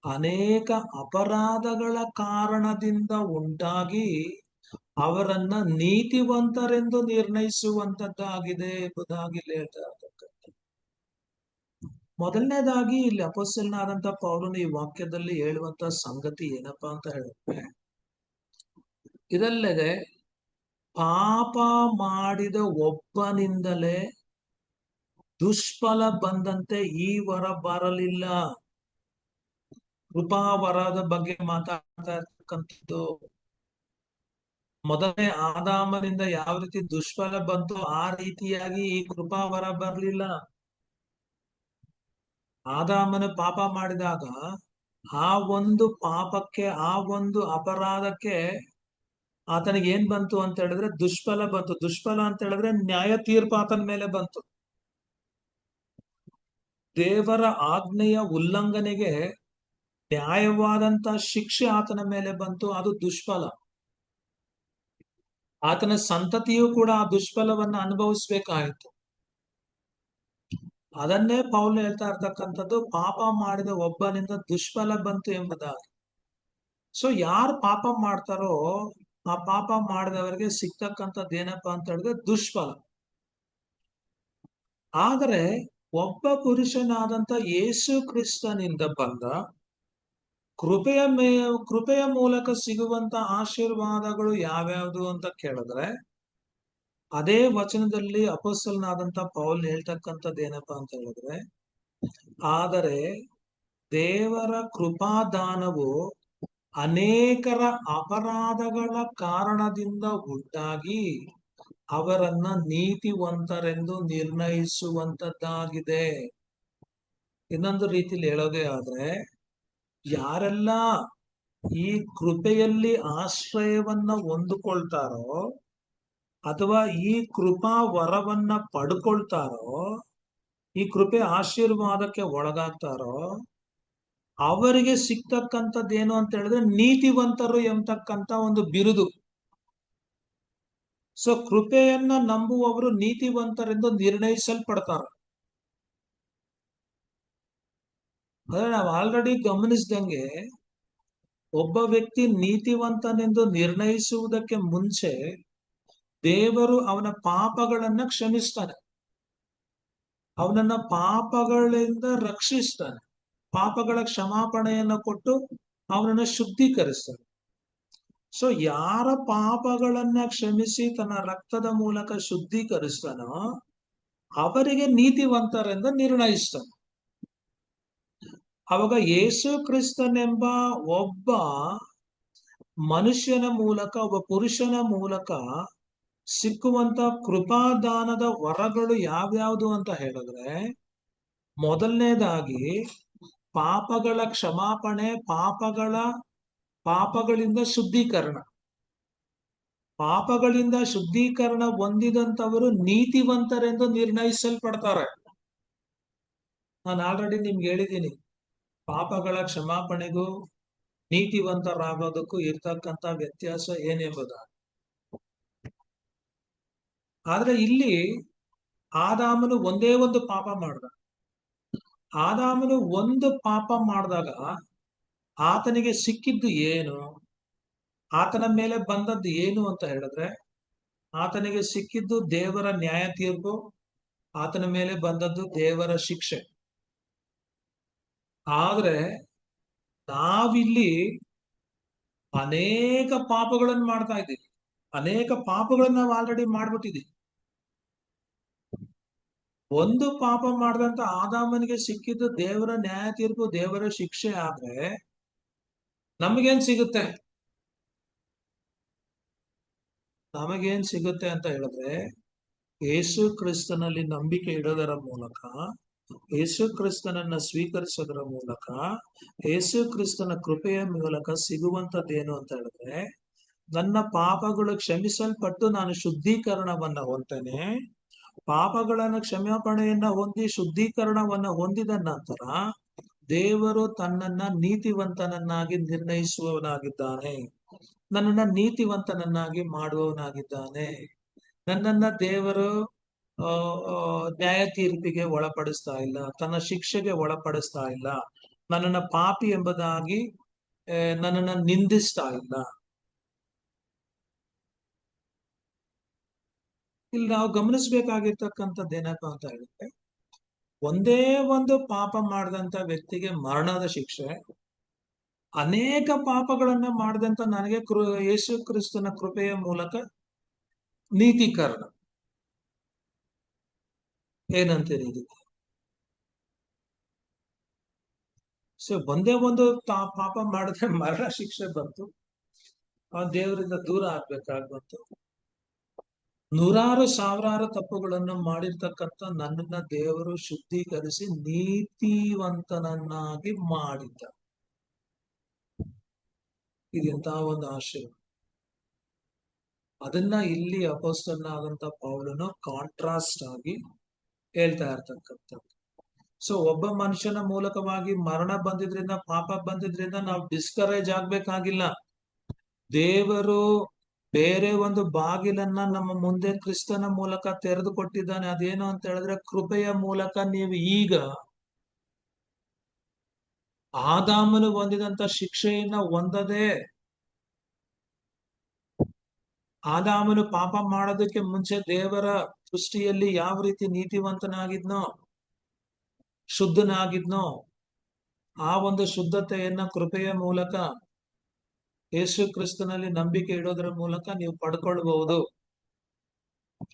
ಅನೇಕ ಅಪರಾಧಗಳ ಕಾರಣದಿಂದ ಉಂಟಾಗಿ ಅವರನ್ನ ನೀತಿವಂತರೆಂದು ನಿರ್ಣಯಿಸುವಂತದ್ದಾಗಿದೆ ಎಂಬುದಾಗಿ ಹೇಳ್ತಾ ಇರ್ತಕ್ಕಂಥ. ಮೊದಲನೇದಾಗಿ ಇಲ್ಲಿ ಅಪೊಸ್ತಲನಾದಂತ ಪೌಲನು ಈ ವಾಕ್ಯದಲ್ಲಿ ಹೇಳುವಂತ ಸಂಗತಿ ಏನಪ್ಪಾ ಅಂತ ಹೇಳಿದ್ರೆ, ಇದಲ್ಲದೆ ಪಾಪ ಮಾಡಿದ ಒಬ್ಬನಿಂದಲೇ ದುಷ್ಫಲ ಬಂದಂತೆ ಈ ವರ ಬರಲಿಲ್ಲ. ಕೃಪಾವರದ ಬಗ್ಗೆ ಮಾತಾಡ್ತಾ ಇರ್ತಕ್ಕಂಥದ್ದು. ಮೊದಲನೇ ಆದಾಮನಿಂದ ಯಾವ ರೀತಿ ದುಷ್ಫಲ ಬಂತು ಆ ರೀತಿಯಾಗಿ ಈ ಕೃಪಾವರ ಬರಲಿಲ್ಲ. ಆದಾಮನು ಪಾಪ ಮಾಡಿದಾಗ ಆ ಒಂದು ಪಾಪಕ್ಕೆ, ಆ ಒಂದು ಅಪರಾಧಕ್ಕೆ ಆತನಿಗೆ ಏನ್ ಬಂತು ಅಂತ ಹೇಳಿದ್ರೆ ದುಷ್ಫಲ ಬಂತು. ದುಷ್ಫಲ ಅಂತ ಹೇಳಿದ್ರೆ ನ್ಯಾಯ ತೀರ್ಪು ಆತನ ಮೇಲೆ ಬಂತು. ದೇವರ ಆಜ್ಞೆಯ ಉಲ್ಲಂಘನೆಗೆ ನ್ಯಾಯವಾದಂತ ಶಿಕ್ಷೆ ಆತನ ಮೇಲೆ ಬಂತು, ಅದು ದುಷ್ಫಲ. ಆತನ ಸಂತತಿಯೂ ಕೂಡ ಆ ದುಷ್ಫಲವನ್ನ ಅನುಭವಿಸ್ಬೇಕಾಯಿತು. ಅದನ್ನೇ ಪೌಲ್ ಹೇಳ್ತಾ ಇರ್ತಕ್ಕಂಥದ್ದು, ಪಾಪ ಮಾಡಿದ ಒಬ್ಬನಿಂದ ದುಷ್ಫಲ ಬಂತು ಎಂಬುದಾಗಿ. ಸೊ ಯಾರು ಪಾಪ ಮಾಡ್ತಾರೋ ಆ ಪಾಪ ಮಾಡಿದವರಿಗೆ ಸಿಗ್ತಕ್ಕಂಥದ್ದು ಏನಪ್ಪಾ ಅಂತ ಹೇಳಿದ್ರೆ ದುಷ್ಫಲ. ಆದರೆ ಒಬ್ಬ ಪುರುಷನಾದಂತ ಯೇಸು ಕ್ರಿಸ್ತನಿಂದ ಬಂದ ಕೃಪೆಯ ಮೂಲಕ ಸಿಗುವಂತ ಆಶೀರ್ವಾದಗಳು ಯಾವ್ಯಾವುದು ಅಂತ ಕೇಳಿದ್ರೆ, ಅದೇ ವಚನದಲ್ಲಿ ಅಪೊಸ್ತಲನಾದಂತ ಪೌಲ್ ಹೇಳ್ತಕ್ಕಂಥದ್ದು ಏನಪ್ಪಾ ಅಂತ ಹೇಳಿದ್ರೆ, ಆದರೆ ದೇವರ ಕೃಪಾದಾನವು ಅನೇಕರ ಅಪರಾಧಗಳ ಕಾರಣದಿಂದ ಉಂಟಾಗಿ ಅವರನ್ನ ನೀತಿವಂತರೆಂದು ನಿರ್ಣಯಿಸುವಂತದ್ದಾಗಿದೆ. ಇನ್ನೊಂದು ರೀತಿಯಲ್ಲಿ ಹೇಳೋದೇ ಆದ್ರೆ, ಯಾರೆಲ್ಲ ಈ ಕೃಪೆಯಲ್ಲಿ ಆಶ್ರಯವನ್ನ ಹೊಂದಿಕೊಳ್ತಾರೋ ಅಥವಾ ಈ ಕೃಪಾ ವರವನ್ನ ಪಡ್ಕೊಳ್ತಾರೋ, ಈ ಕೃಪೆ ಆಶೀರ್ವಾದಕ್ಕೆ ಒಳಗಾಗ್ತಾರೋ, ಅವರಿಗೆ ಸಿಗ್ತಕ್ಕಂಥದ್ದೇನು ಅಂತ ಹೇಳಿದ್ರೆ ನೀತಿವಂತರು ಎಂಬತಕ್ಕಂತ ಒಂದು ಬಿರುದು. ಸೊ ಕೃಪೆಯನ್ನ ನಂಬುವವರು ನೀತಿವಂತರೆಂದು ನಿರ್ಣಯಿಸಲ್ಪಡ್ತಾರೆ. ಅಂದ್ರೆ ನಾವು ಆಲ್ರೆಡಿ ಗಮನಿಸಿದಂಗೆ, ಒಬ್ಬ ವ್ಯಕ್ತಿ ನೀತಿವಂತನೆಂದು ನಿರ್ಣಯಿಸುವುದಕ್ಕೆ ಮುಂಚೆ ದೇವರು ಅವನ ಪಾಪಗಳನ್ನ ಕ್ಷಮಿಸ್ತಾನೆ, ಅವನನ್ನ ಪಾಪಗಳಿಂದ ರಕ್ಷಿಸ್ತಾನೆ, ಪಾಪಗಳ ಕ್ಷಮಾಪಣೆಯನ್ನು ಕೊಟ್ಟು ಅವನನ್ನ ಶುದ್ಧೀಕರಿಸ್ತಾನೆ. ಸೊ ಯಾರ ಪಾಪಗಳನ್ನ ಕ್ಷಮಿಸಿ ತನ್ನ ರಕ್ತದ ಮೂಲಕ ಶುದ್ಧೀಕರಿಸ್ತಾನೋ ಅವರಿಗೆ ನೀತಿವಂತರೆಂದು ನಿರ್ಣಯಿಸ್ತಾನೆ. ಅವಾಗ ಯೇಸು ಕ್ರಿಸ್ತನೆಂಬ ಒಬ್ಬ ಮನುಷ್ಯನ ಮೂಲಕ, ಒಬ್ಬ ಪುರುಷನ ಮೂಲಕ ಸಿಕ್ಕುವಂತ ಕೃಪಾದಾನದ ವರಗಳು ಯಾವ್ಯಾವುದು ಅಂತ ಹೇಳಿದ್ರೆ, ಮೊದಲನೇದಾಗಿ ಪಾಪಗಳ ಕ್ಷಮಾಪಣೆ, ಪಾಪಗಳಿಂದ ಶುದ್ಧೀಕರಣ. ಪಾಪಗಳಿಂದ ಶುದ್ಧೀಕರಣ ಹೊಂದಿದಂತವರು ನೀತಿವಂತರೆಂದು ನಿರ್ಣಯಿಸಲ್ಪಡ್ತಾರೆ. ನಾನು ಆಲ್ರೆಡಿ ನಿಮ್ಗೆ ಹೇಳಿದ್ದೀನಿ, ಪಾಪಗಳ ಕ್ಷಮಾಪಣೆಗೂ ನೀತಿವಂತರಾಗೋದಕ್ಕೂ ಇರ್ತಕ್ಕಂಥ ವ್ಯತ್ಯಾಸ ಏನೆಂಬುದು. ಆದ್ರೆ ಇಲ್ಲಿ ಆದಾಮನು ಒಂದೇ ಒಂದು ಪಾಪ ಮಾಡ್ದ. ಆದಾಮನು ಒಂದು ಪಾಪ ಮಾಡಿದಾಗ ಆತನಿಗೆ ಸಿಕ್ಕಿದ್ದು ಏನು, ಆತನ ಮೇಲೆ ಬಂದದ್ದು ಏನು ಅಂತ ಹೇಳಿದ್ರೆ, ಆತನಿಗೆ ಸಿಕ್ಕಿದ್ದು ದೇವರ ನ್ಯಾಯ ತೀರ್ಪು, ಆತನ ಮೇಲೆ ಬಂದದ್ದು ದೇವರ ಶಿಕ್ಷೆ. ಆದ್ರೆ ನಾವಿಲ್ಲಿ ಅನೇಕ ಪಾಪಗಳನ್ನು ಮಾಡ್ತಾ ಇದ್ದೀವಿ, ಅನೇಕ ಪಾಪಗಳನ್ನ ನಾವು ಆಲ್ರೆಡಿ ಮಾಡ್ಬಿಟ್ಟಿದ್ದೀವಿ. ಒಂದು ಪಾಪ ಮಾಡಿದಂತ ಆದಾಮನಿಗೆ ಸಿಕ್ಕಿದ್ದು ದೇವರ ನ್ಯಾಯ ತೀರ್ಪು, ದೇವರ ಶಿಕ್ಷೆ. ಆದ್ರೆ ನಮಗೇನ್ ಸಿಗುತ್ತೆ? ನಮಗೇನ್ ಸಿಗುತ್ತೆ ಅಂತ ಹೇಳಿದ್ರೆ, ಯೇಸು ಕ್ರಿಸ್ತನಲ್ಲಿ ನಂಬಿಕೆ ಇಡೋದರ ಮೂಲಕ, ಯೇಸು ಕ್ರಿಸ್ತನನ್ನ ಸ್ವೀಕರಿಸೋದರ ಮೂಲಕ, ಯೇಸು ಕ್ರಿಸ್ತನ ಕೃಪೆಯ ಮೂಲಕ ಸಿಗುವಂತದ್ದೇನು ಅಂತ ಹೇಳಿದ್ರೆ, ನನ್ನ ಪಾಪಗಳು ಕ್ಷಮಿಸಲ್ಪಟ್ಟು ನಾನು ಶುದ್ಧೀಕರಣವನ್ನ ಹೊಂತೇನೆ. ಪಾಪಗಳನ್ನು ಕ್ಷಮಾಪಣೆಯನ್ನ ಹೊಂದಿ ಶುದ್ಧೀಕರಣವನ್ನ ಹೊಂದಿದ ನಂತರ ದೇವರು ತನ್ನನ್ನ ನೀತಿವಂತನನ್ನಾಗಿ ನಿರ್ಣಯಿಸುವವನಾಗಿದ್ದಾನೆ, ನನ್ನನ್ನ ನೀತಿವಂತನನ್ನಾಗಿ ಮಾಡುವವನಾಗಿದ್ದಾನೆ. ನನ್ನನ್ನ ದೇವರು ನ್ಯಾಯ ತೀರ್ಪಿಗೆ ಒಳಪಡಿಸ್ತಾ ಇಲ್ಲ, ತನ್ನ ಶಿಕ್ಷೆಗೆ ಒಳಪಡಿಸ್ತಾ ಇಲ್ಲ, ನನ್ನನ್ನ ಪಾಪಿ ಎಂಬುದಾಗಿ ನನ್ನನ್ನ ನಿಂದಿಸ್ತಾ ಇಲ್ಲ. ಇಲ್ಲಿ ನಾವು ಗಮನಿಸ್ಬೇಕಾಗಿರ್ತಕ್ಕಂಥದ್ದು ಏನಪ್ಪಾ ಅಂತ ಹೇಳಿದ್ರೆ, ಒಂದೇ ಒಂದು ಪಾಪ ಮಾಡಿದಂತ ವ್ಯಕ್ತಿಗೆ ಮರಣದ ಶಿಕ್ಷೆ, ಅನೇಕ ಪಾಪಗಳನ್ನ ಮಾಡಿದಂತ ನನಗೆ ಯೇಸು ಕ್ರಿಸ್ತನ ಕೃಪೆಯ ಮೂಲಕ ನೀತೀಕರಣ. ಏನಂತೀರಿ ಇದಕ್ಕೆ? ಸೊ ಒಂದೇ ಒಂದು ಪಾಪ ಮಾಡಿದ್ರೆ ಮರಣ ಶಿಕ್ಷೆ ಬಂತು, ಆ ದೇವರಿಂದ ದೂರ ಆಗ್ಬೇಕಾಗ್ಬಂತು. ನೂರಾರು ಸಾವಿರಾರು ತಪ್ಪುಗಳನ್ನು ಮಾಡಿರ್ತಕ್ಕಂಥ ನನ್ನನ್ನ ದೇವರು ಶುದ್ಧೀಕರಿಸಿ ನೀತಿವಂತನನ್ನಾಗಿ ಮಾಡಿದ್ದ. ಇದೆಂತ ಒಂದು ಆಶೀರ್ವಾದ. ಅದನ್ನ ಇಲ್ಲಿ ಅಪೊಸ್ತಲನಾದಂತ ಪೌಲನು ಕಾಂಟ್ರಾಸ್ಟ್ ಆಗಿ ಹೇಳ್ತಾ ಇರ್ತಕ್ಕಂಥದ್ದು. ಸೊ ಒಬ್ಬ ಮನುಷ್ಯನ ಮೂಲಕವಾಗಿ ಮರಣ ಬಂದಿದ್ರಿಂದ, ಪಾಪ ಬಂದಿದ್ರಿಂದ ನಾವು ಡಿಸ್ಕರೇಜ್ ಆಗ್ಬೇಕಾಗಿಲ್ಲ. ದೇವರು ಬೇರೆ ಒಂದು ಬಾಗಿಲನ್ನ ನಮ್ಮ ಮುಂದೆ ಕ್ರಿಸ್ತನ ಮೂಲಕ ತೆರೆದು ಕೊಟ್ಟಿದ್ದಾನೆ. ಅದೇನು ಅಂತ ಹೇಳಿದ್ರೆ, ಕೃಪೆಯ ಮೂಲಕ ನೀವು ಈಗ ಆದಾಮನು ಹೊಂದಿದಂತ ಶಿಕ್ಷೆಯನ್ನ ಹೊಂದದೆ, ಆದಾಮನು ಪಾಪ ಮಾಡೋದಕ್ಕೆ ಮುಂಚೆ ದೇವರ ದೃಷ್ಟಿಯಲ್ಲಿ ಯಾವ ರೀತಿ ನೀತಿವಂತನಾಗಿದ್ನೋ, ಶುದ್ಧನಾಗಿದ್ನೋ, ಆ ಒಂದು ಶುದ್ಧತೆಯನ್ನ ಕೃಪೆಯ ಮೂಲಕ ಯೇಸು ಕ್ರಿಸ್ತನಲ್ಲಿ ನಂಬಿಕೆ ಇಡೋದ್ರ ಮೂಲಕ ನೀವು ಪಡ್ಕೊಳ್ಬಹುದು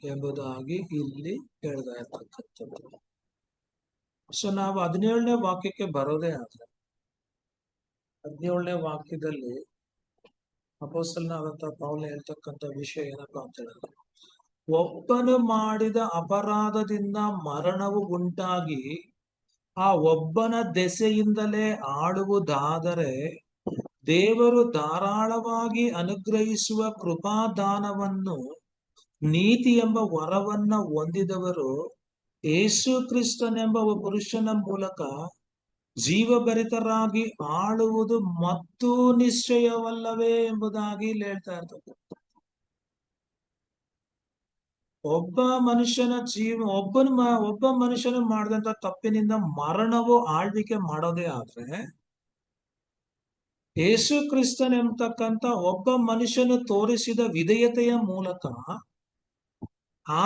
ಎಂಬುದಾಗಿ ಇಲ್ಲಿ ಹೇಳ್ತಾ ಇರ್ತಕ್ಕಂಥದ್ದು. ಸೊ ನಾವು 17ನೇ ವಾಕ್ಯಕ್ಕೆ ಬರೋದೇ ಆದ್ರೆ, 17ನೇ ವಾಕ್ಯದಲ್ಲಿ ಅಪೊಸ್ತಲನಾದಂತ ಪೌಲ ಹೇಳ್ತಕ್ಕಂಥ ವಿಷಯ ಏನಪ್ಪಾ ಅಂತ ಹೇಳಿದ್ರೆ, ಒಬ್ಬನು ಮಾಡಿದ ಅಪರಾಧದಿಂದ ಮರಣವು ಉಂಟಾಗಿ ಆ ಒಬ್ಬನ ದೆಸೆಯಿಂದಲೇ ಆಳುವುದಾದರೆ, ದೇವರು ಧಾರಾಳವಾಗಿ ಅನುಗ್ರಹಿಸುವ ಕೃಪಾದಾನವನ್ನು, ನೀತಿ ಎಂಬ ವರವನ್ನ ಹೊಂದಿದವರು ಯೇಸು ಕ್ರಿಸ್ತನೆಂಬ ಒಬ್ಬ ಪುರುಷನ ಮೂಲಕ ಜೀವಭರಿತರಾಗಿ ಆಳುವುದು ಮತ್ತೂ ನಿಶ್ಚಯವಲ್ಲವೇ ಎಂಬುದಾಗಿ ಇಲ್ಲಿ ಹೇಳ್ತಾ ಇರ್ತದೆ. ಒಬ್ಬ ಮನುಷ್ಯನ ಒಬ್ಬ ಮನುಷ್ಯನು ಮಾಡಿದಂತ ತಪ್ಪಿನಿಂದ ಮರಣವು ಆಳ್ವಿಕೆ ಮಾಡೋದೇ ಆದ್ರೆ, ಯೇಸು ಕ್ರಿಸ್ತನ್ ಎಂಬತಕ್ಕಂತ ಒಬ್ಬ ಮನುಷ್ಯನು ತೋರಿಸಿದ ವಿಧೇಯತೆಯ ಮೂಲಕ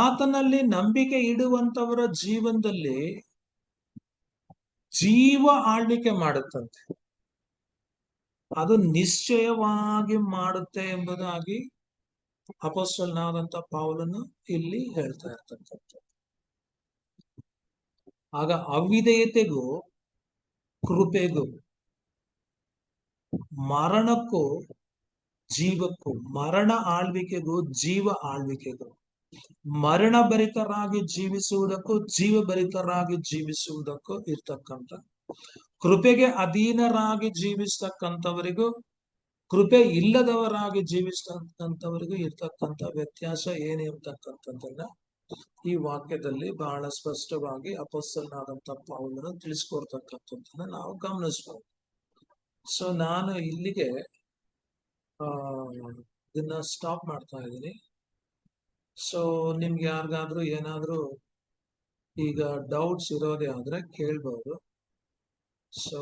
ಆತನಲ್ಲಿ ನಂಬಿಕೆ ಇಡುವಂತವರ ಜೀವನದಲ್ಲಿ ಜೀವ ಆಳ್ವಿಕೆ ಮಾಡುತ್ತಂತೆ. ಅದು ನಿಶ್ಚಯವಾಗಿ ಮಾಡುತ್ತೆ ಎಂಬುದಾಗಿ ಅಪೊಸ್ತಲನಾದಂತ ಪೌಲನು ಇಲ್ಲಿ ಹೇಳ್ತಾ ಇರ್ತಕ್ಕಂಥದ್ದು. ಆಗ ಅವಿಧೇಯತೆಗೂ ಕೃಪೆಗೂ, ಮರಣಕ್ಕೂ ಜೀವಕ್ಕೂ, ಮರಣ ಆಳ್ವಿಕೆಗೂ ಜೀವ ಆಳ್ವಿಕೆಗೂ, ಮರಣ ಭರಿತರಾಗಿ ಜೀವಿಸುವುದಕ್ಕೂ ಜೀವಭರಿತರಾಗಿ ಜೀವಿಸುವುದಕ್ಕೂ ಇರ್ತಕ್ಕಂಥ, ಕೃಪೆಗೆ ಅಧೀನರಾಗಿ ಜೀವಿಸ್ತಕ್ಕಂಥವರಿಗೂ ಕೃಪೆ ಇಲ್ಲದವರಾಗಿ ಜೀವಿಸ್ತಕ್ಕಂಥವರಿಗೂ ಇರ್ತಕ್ಕಂಥ ವ್ಯತ್ಯಾಸ ಏನು ಇರ್ತಕ್ಕಂಥದ್ದನ್ನ ಈ ವಾಕ್ಯದಲ್ಲಿ ಬಹಳ ಸ್ಪಷ್ಟವಾಗಿ ಅಪೊಸ್ತಲನಾದಂತ ಪೌಲನು ತಿಳಿಸ್ಕೊಡ್ತಕ್ಕಂಥದ್ದನ್ನ ನಾವು ಗಮನಿಸಬಹುದು. ಸೊ ನಾನು ಇಲ್ಲಿಗೆ ಇದನ್ನ ಸ್ಟಾಪ್ ಮಾಡ್ತಾ ಇದ್ದೀನಿ. ಸೊ ನಿಮ್ಗೆ ಯಾರಿಗಾದ್ರೂ ಏನಾದ್ರೂ ಈಗ ಡೌಟ್ಸ್ ಇರೋದೇ ಆದ್ರೆ ಕೇಳ್ಬಹುದು. ಸೊ